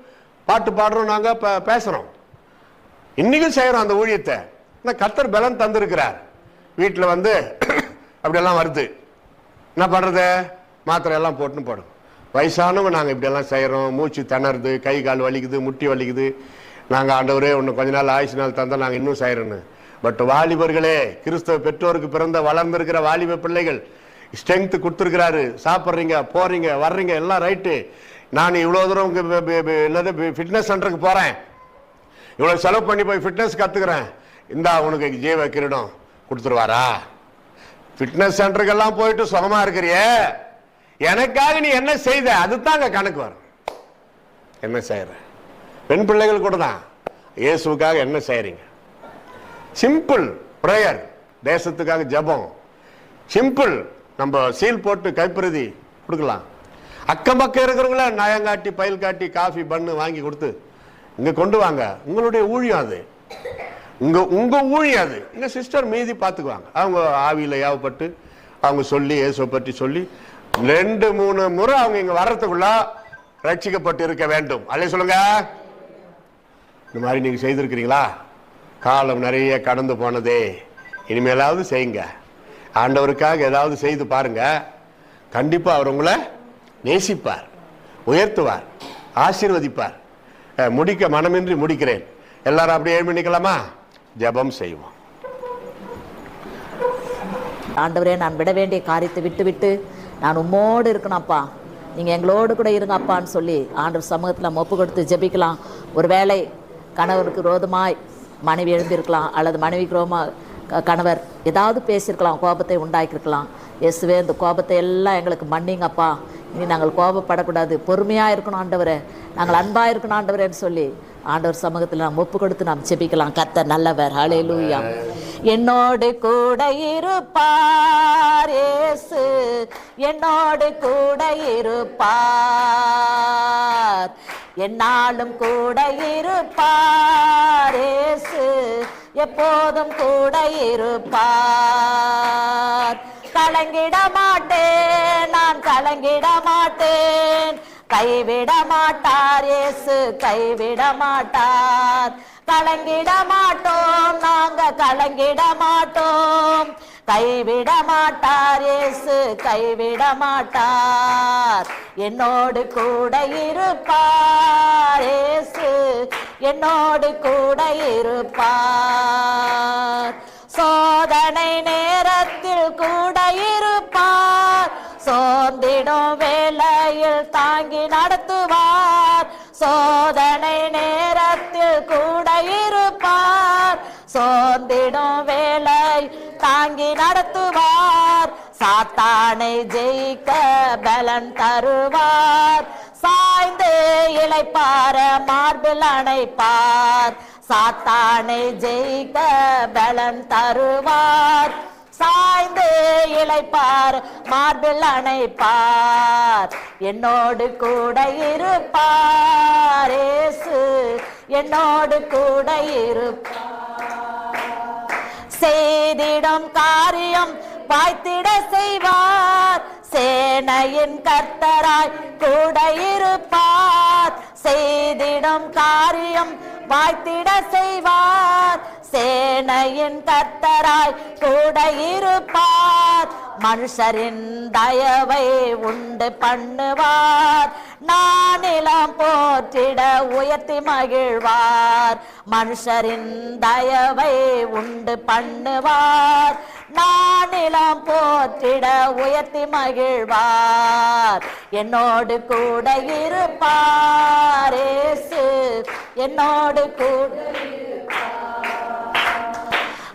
பாட்டு பாடுறோம், நாங்க பேசுறோம், இன்னைக்கும் செய்யறோம் அந்த ஊழியத்தை. கர்த்தர் பலன் தந்திருக்கிறார். வீட்டில் வந்து அப்படியெல்லாம் வருது, என்ன பண்றது? மாத்திரை எல்லாம் போட்டுன்னு போடும். வயசானவங்க நாங்கள் இப்படியெல்லாம் செய்கிறோம். மூச்சு திணறுது, கை கால் வலிக்குது, முட்டி வலிக்குது. நாங்கள் ஆண்டவரே ஒன்று கொஞ்ச நாள் ஆயுசு நாள் தந்தால் நாங்கள் இன்னும் செய்கிறோன்னு. பட் வாலிபர்களே, கிறிஸ்தவ பெற்றோருக்கு பிறந்த வளர்ந்துருக்கிற வாலிப பிள்ளைகள், ஸ்ட்ரென்த் கொடுத்துருக்கிறாரு. சாப்பிட்றீங்க, போறீங்க, வர்றீங்க, எல்லாம் ரைட்டு. நான் இவ்வளோ தூரம் என்னது ஃபிட்னஸ் சென்டருக்கு போகிறேன், இவ்வளோ செலவு பண்ணி போய் ஃபிட்னஸ் கற்றுக்கிறேன், இந்தா உனக்கு ஜீவ கிரீடம் கொடுத்துருவாரா? ஃபிட்னஸ் சென்டருக்கெல்லாம் போயிட்டு சுகமா இருக்கிறியே, எனக்காக நீ என்ன செய்த? அதுதாங்க கணக்கு வரும். என்ன செய்யற? பெண் பிள்ளைகள் கூட தான் இயேசுக்காக என்ன செய்யறீங்க? சிம்பிள் பிரேயர், தேசத்துக்காக ஜபம், சிம்பிள். நம்ம சீல் போட்டு கைப்பிரதி கொடுக்கலாம். அக்கம் பக்கம் இருக்கிறவங்கள நயங்காட்டி, பயில் காட்டி, காஃபி பண்ணு வாங்கி கொடுத்து இங்க கொண்டு வாங்க. உங்களுடைய ஊழியம் அது, உங்க ஊழியம் அது. எங்க சிஸ்டர் மீதி பார்த்துக்குவாங்க. அவங்க ஆவியில யாவப்பட்டு அவங்க சொல்லி இயேசுவை பற்றி சொல்லி 2-3 முறை அவங்க இங்க வர்றதுக்குள்ள ரட்சிக்கப்பட்டு இருக்க வேண்டும். அல்ல சொல்லுங்க. இந்த மாதிரி நீங்க செய்திருக்கிறீங்களா? காலம் நிறைய கடந்து போனதே, இனிமேலாவது செய்யுங்க. ஆண்டவருக்காக ஏதாவது செய்து பாருங்க. கண்டிப்பா அவர் உங்களை நேசிப்பார், உயர்த்துவார், ஆசீர்வதிப்பார். முடிக்க மனமின்றி முடிக்கிறேன். எல்லாரும் அப்படியே எழுமிக்கலாமா? ஜெபம் செய்வோம். ஆண்டவரே, நான் விட வேண்டிய காரியத்தை விட்டு விட்டு நான் உம்மோடு இருக்கணும்ப்பா, நீங்கள் எங்களோடு கூட இருங்க அப்பான்னு சொல்லி ஆண்டவர் சமூகத்தில் நம்ம ஒப்பு கொடுத்து ஜெபிக்கலாம். ஒரு வேளை கணவருக்கு விரோதமாய் மனைவி எழுந்திருக்கலாம், அல்லது மனைவிக்கு விரோதமாக கணவர் ஏதாவது பேசியிருக்கலாம், கோபத்தை உண்டாக்கியிருக்கலாம். இயேசுவே, இந்த கோபத்தை எல்லாம் எங்களுக்கு மன்னிங்கப்பா. இனி நாங்கள் கோபப்படக்கூடாது, பொறுமையாக இருக்கணும் ஆண்டவரே, நாங்கள் அன்பாக இருக்கணும் ஆண்டவரேன்னு சொல்லி ஆண்டவர் சமூகத்தில் நாம் ஒப்பு கொடுத்து நாம் ஜெபிக்கலாம். கர்த்தர் நல்லவர். ஹல்லேலூயா. என்னோடு கூட இருப்பார் இயேசு, என்னோடு கூட இருப்பார், என்னாலும் கூட இருப்பார் இயேசு, எப்போதும் கூட இருப்பார். கலங்கிட மாட்டேன், நான் கலங்கிட மாட்டேன், கைவிட மாட்டார் இயேசு, கைவிட மாட்டார். கலங்கிட மாட்டோம், நாங்க கலங்கிட மாட்டோம், கைவிட மாட்டார் இயேசு, கைவிட மாட்டார். என்னோடு கூட இருப்பார் இயேசு, என்னோடு கூட இருப்பார். சோதனை நேரத்தில் கூட இருப்பார், சோர்ந்திடும் வேளையில் தாங்கி நடத்துவார். சோதனை நேரத்தில் கூட சோர்ந்திடும் வேலை தாங்கி நடத்துவார். சாத்தானை ஜெயிக்க பலன் தருவார். சாய்ந்து இளைப்பார மார்பில் அணைப்பார். சாத்தானை ஜெயிக்க பலன் தருவார். சாய்ந்து இளைப்பார் மார்பில் அணைப்பார். என்னோடு கூட இருப்பார் இயேசு, என்னோடு கூட இருப்பார். செய்திடும் காரியம் வாய்த்திட செய்வார். சேனையின் கர்த்தராய் கூட இருப்பார். செய்திடும் காரியம் வாய்த்திட செய்வார். சேனையின் கர்த்தராய் கூட இருப்பார். மனுஷரின் தயவை உண்டு பண்ணுவார். நானிலம் போற்றிட உயர்த்தி மகிழ்வார். மனுஷரின் தயவை உண்டு பண்ணுவார். நானிலம் போற்றிட உயர்த்தி மகிழ்வார். என்னோடு கூட இருப்பார் இயேசு, என்னோடு கூட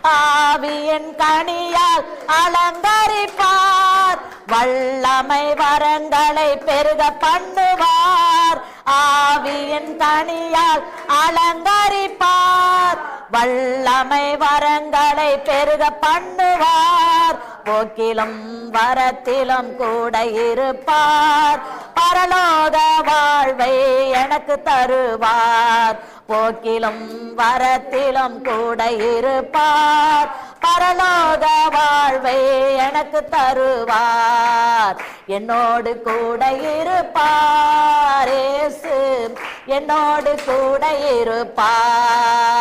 ஆவியின் கனியால் அலங்கரிப்பார். வல்லமை வரங்களை பெருக பண்ணுவார். ஆவியின் கனியால் அலங்கரிப்பார். வல்லமை வரங்களை பெருக பண்ணுவார். போக்கிலும் வரத்திலும் கூட இருப்பார். பரலோக வாழ்வை எனக்கு தருவார். போக்கிலும் வரத்திலும் கூட இருப்பார். பரலோக வாழ்வை எனக்கு தருவார். என்னோடு கூட இருப்பார் இயேசு, என்னோடு கூட இருப்பார்.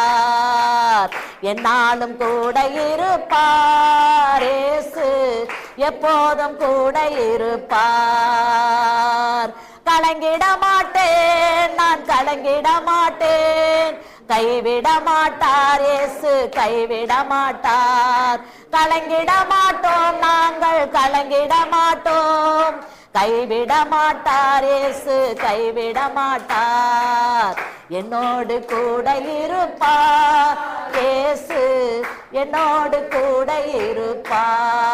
என்னாலும் கூட இருப்பார் இயேசு, எப்போதும் கூட இருப்பார். கலங்கிட மாட்டேன், நான் கலங்கிட மாட்டேன். கைவிட மாட்டார் இயேசு, கைவிட மாட்டார். கலங்கிட மாட்டோம், நாங்கள் கலங்கிட மாட்டோம். கைவிட மாட்டார் இயேசு, கைவிட மாட்டார். என்னோடு கூட இருப்பார் இயேசு, என்னோடு கூட இருப்பார்.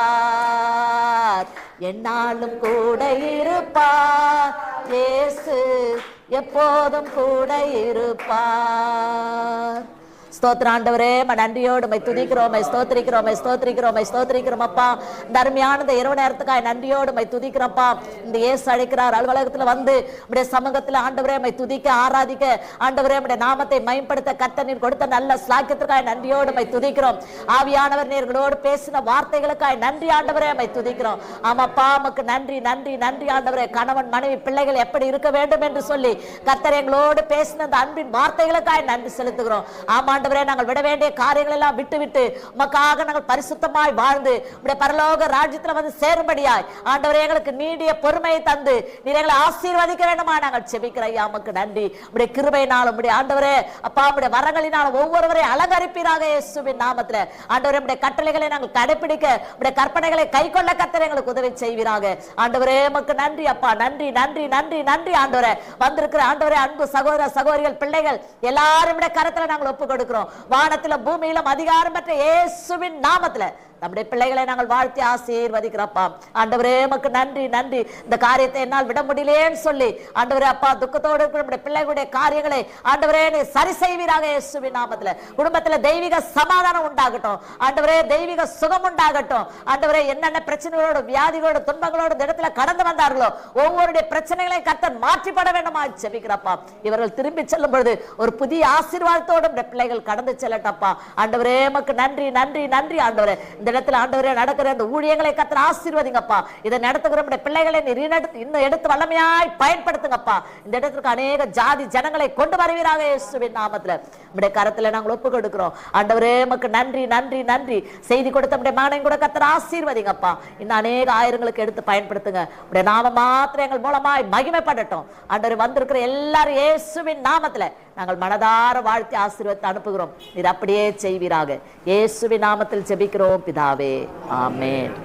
என்னாலும் கூட இருப்பார் இயேசு, எப்போதும் கூட இருப்பார். ஸ்தோத்திரம் ஆண்டவரே, நன்றியோடு மை துதிக்கிறோம், மை ஸ்தோத்திரிக்கிறோம், மை ஸ்தோத்திரிக்கிறோம், மை ஸ்தோத்திரிக்கிறோம் அப்பா. இந்த அருமையான இந்த இரவு நேரத்துக்காய் நன்றியோடு மை துதிக்கிறோம்ப்பா. இந்த இயேசு அழைக்கிறார் அலுவலகத்துல வந்து உடைய சமூகத்துல ஆண்டவரே மை துதிக்க ஆராதிக்க ஆண்டவரே உடைய நாமத்தை மேம்படுத்த கர்த்தர் நீர் கொடுத்த நல்ல ஸ்லாக்கியத்திற்காய் நன்றியோடு மை துதிக்கிறோம். ஆவியானவர் நீர்களோடு பேசின வார்த்தைகளுக்காய் நன்றி ஆண்டவரே மை துதிக்கிறோம். ஆமாப்பா, உமக்கு நன்றி நன்றி நன்றி ஆண்டவரே. கணவன் மனைவி பிள்ளைகள் எப்படி இருக்க வேண்டும் என்று சொல்லி கர்த்தர் எங்களோடு பேசின அந்த அன்பின் வார்த்தைகளுக்காய் நன்றி செலுத்துகிறோம். ஆமா ஆண்டவரே, நாங்கள் விட வேண்டிய காரியங்கள் எல்லாம் விட்டு விட்டு உமக்காக நாங்கள் பரிசுத்தமாய் வாழ்ந்து உடைய பரலோக ராஜ்யத்துல வந்து சேரும்படியாய் ஆண்டவரே எங்களுக்கு நீடிய பொறுமையை தந்து நீர் எங்களை ஆசீர்வதிக்க வேண்டுமா நாங்கள் செபிக்கிற ஐயா. உமக்கு நன்றி. உடைய கிருபையினாலும் உடைய ஆண்டவரே அப்பா உடைய வரங்களினாலும் ஒவ்வொருவரை அலங்கரிப்பீராக இயேசுவின் நாமத்துல. ஆண்டவரே உடைய கட்டளைகளை நாங்கள் கடைபிடிக்க உடைய கற்பனைகளை கை கொள்ள கர்த்தர் எங்களுக்கு உதவி செய்வீராக. ஆண்டவரே உமக்கு நன்றி அப்பா, நன்றி நன்றி நன்றி நன்றி ஆண்டவரே. வந்திருக்கிற ஆண்டவரே அன்பு சகோதர சகோதரிகள் பிள்ளைகள் எல்லாரும் கரத்துல நாங்கள் ஒப்பு கொடுக்கிறோம். வானத்தில பூமியிலும் அதிகாரம் பெற்ற இயேசுவின் நாமத்துல நம்முடைய பிள்ளைகளை நாங்கள் வாழ்த்தி ஆசீர்வதிக்கிறப்பா. ஆண்டவரே உமக்கு நன்றி நன்றி. இந்த காரியத்தை என்னால் விட முடியலேன்னு சொல்லி ஆண்டவரே அப்பா துக்கத்தோடு இருக்கிற நம்முடைய பிள்ளைகளுடைய காரியங்களை ஆண்டவரே நீ சரி செய்வீராக இயேசுவின் நாமத்துல. குடும்பத்துல தெய்வீக சமாதானம் உண்டாகட்டும் ஆண்டவரே, தெய்வீக சுகம் உண்டாகட்டும் ஆண்டவரே. என்னென்ன பிரச்சனைகளோடு வியாதிகளோடு துன்பங்களோடு இந்த இடத்துல கடந்து வந்தார்களோ ஒவ்வொருடைய பிரச்சனைகளையும் கர்த்தர் மாற்றிப்பட வேண்டுமா ஜெபிக்கிறப்பா. இவர்கள் திரும்பி செல்லும் பொழுது ஒரு புதிய ஆசீர்வாதத்தோடு பிள்ளைகள் கடந்து செல்லட்டப்பா. ஆண்டவரே உமக்கு நன்றி நன்றி நன்றி ஆண்டவரே. இந்த இடத்துல ஆண்டவரே நடக்கிற இந்த ஊழியங்களை கர்த்தர் ஆசீர்வதிங்கப்பா. இதை நடத்துகிற நம்முடைய பிள்ளைகளை நீர் இன்னும் எடுத்து வல்லமையாய் பயன்படுத்துங்கப்பா. இந்த இடத்துக்கு அநேக ஜாதி ஜனங்களை கொண்டு வருவீராக இயேசுவின் நாமத்துல. நம்முடைய கரத்துல நாங்கள் ஒப்பு கொடுக்கிறோம் ஆண்டவரே உமக்கு நன்றி நன்றி நன்றி. செய்தி கொடுத்த நம்முடைய மகனையும் கூட கர்த்தர் ஆசீர்வதிங்கப்பா. இன்னும் அநேக ஆயிரங்களுக்கு எடுத்து பயன்படுத்துங்க. உடைய நாம மாத்திரம் எங்கள் மூலமாய் மகிமைப்படட்டும் ஆண்டவரே. வந்திருக்கிற எல்லாரும் இயேசுவின் நாமத்துல நாங்கள் மனதார வாழ்த்தி ஆசீர்வாதத்தை அனுப்புகிறோம். நீர் அப்படியே செய்வீராக. இயேசுவின் நாமத்தில் ஜெபிக்கிறோம் பிதாவே, ஆமென்.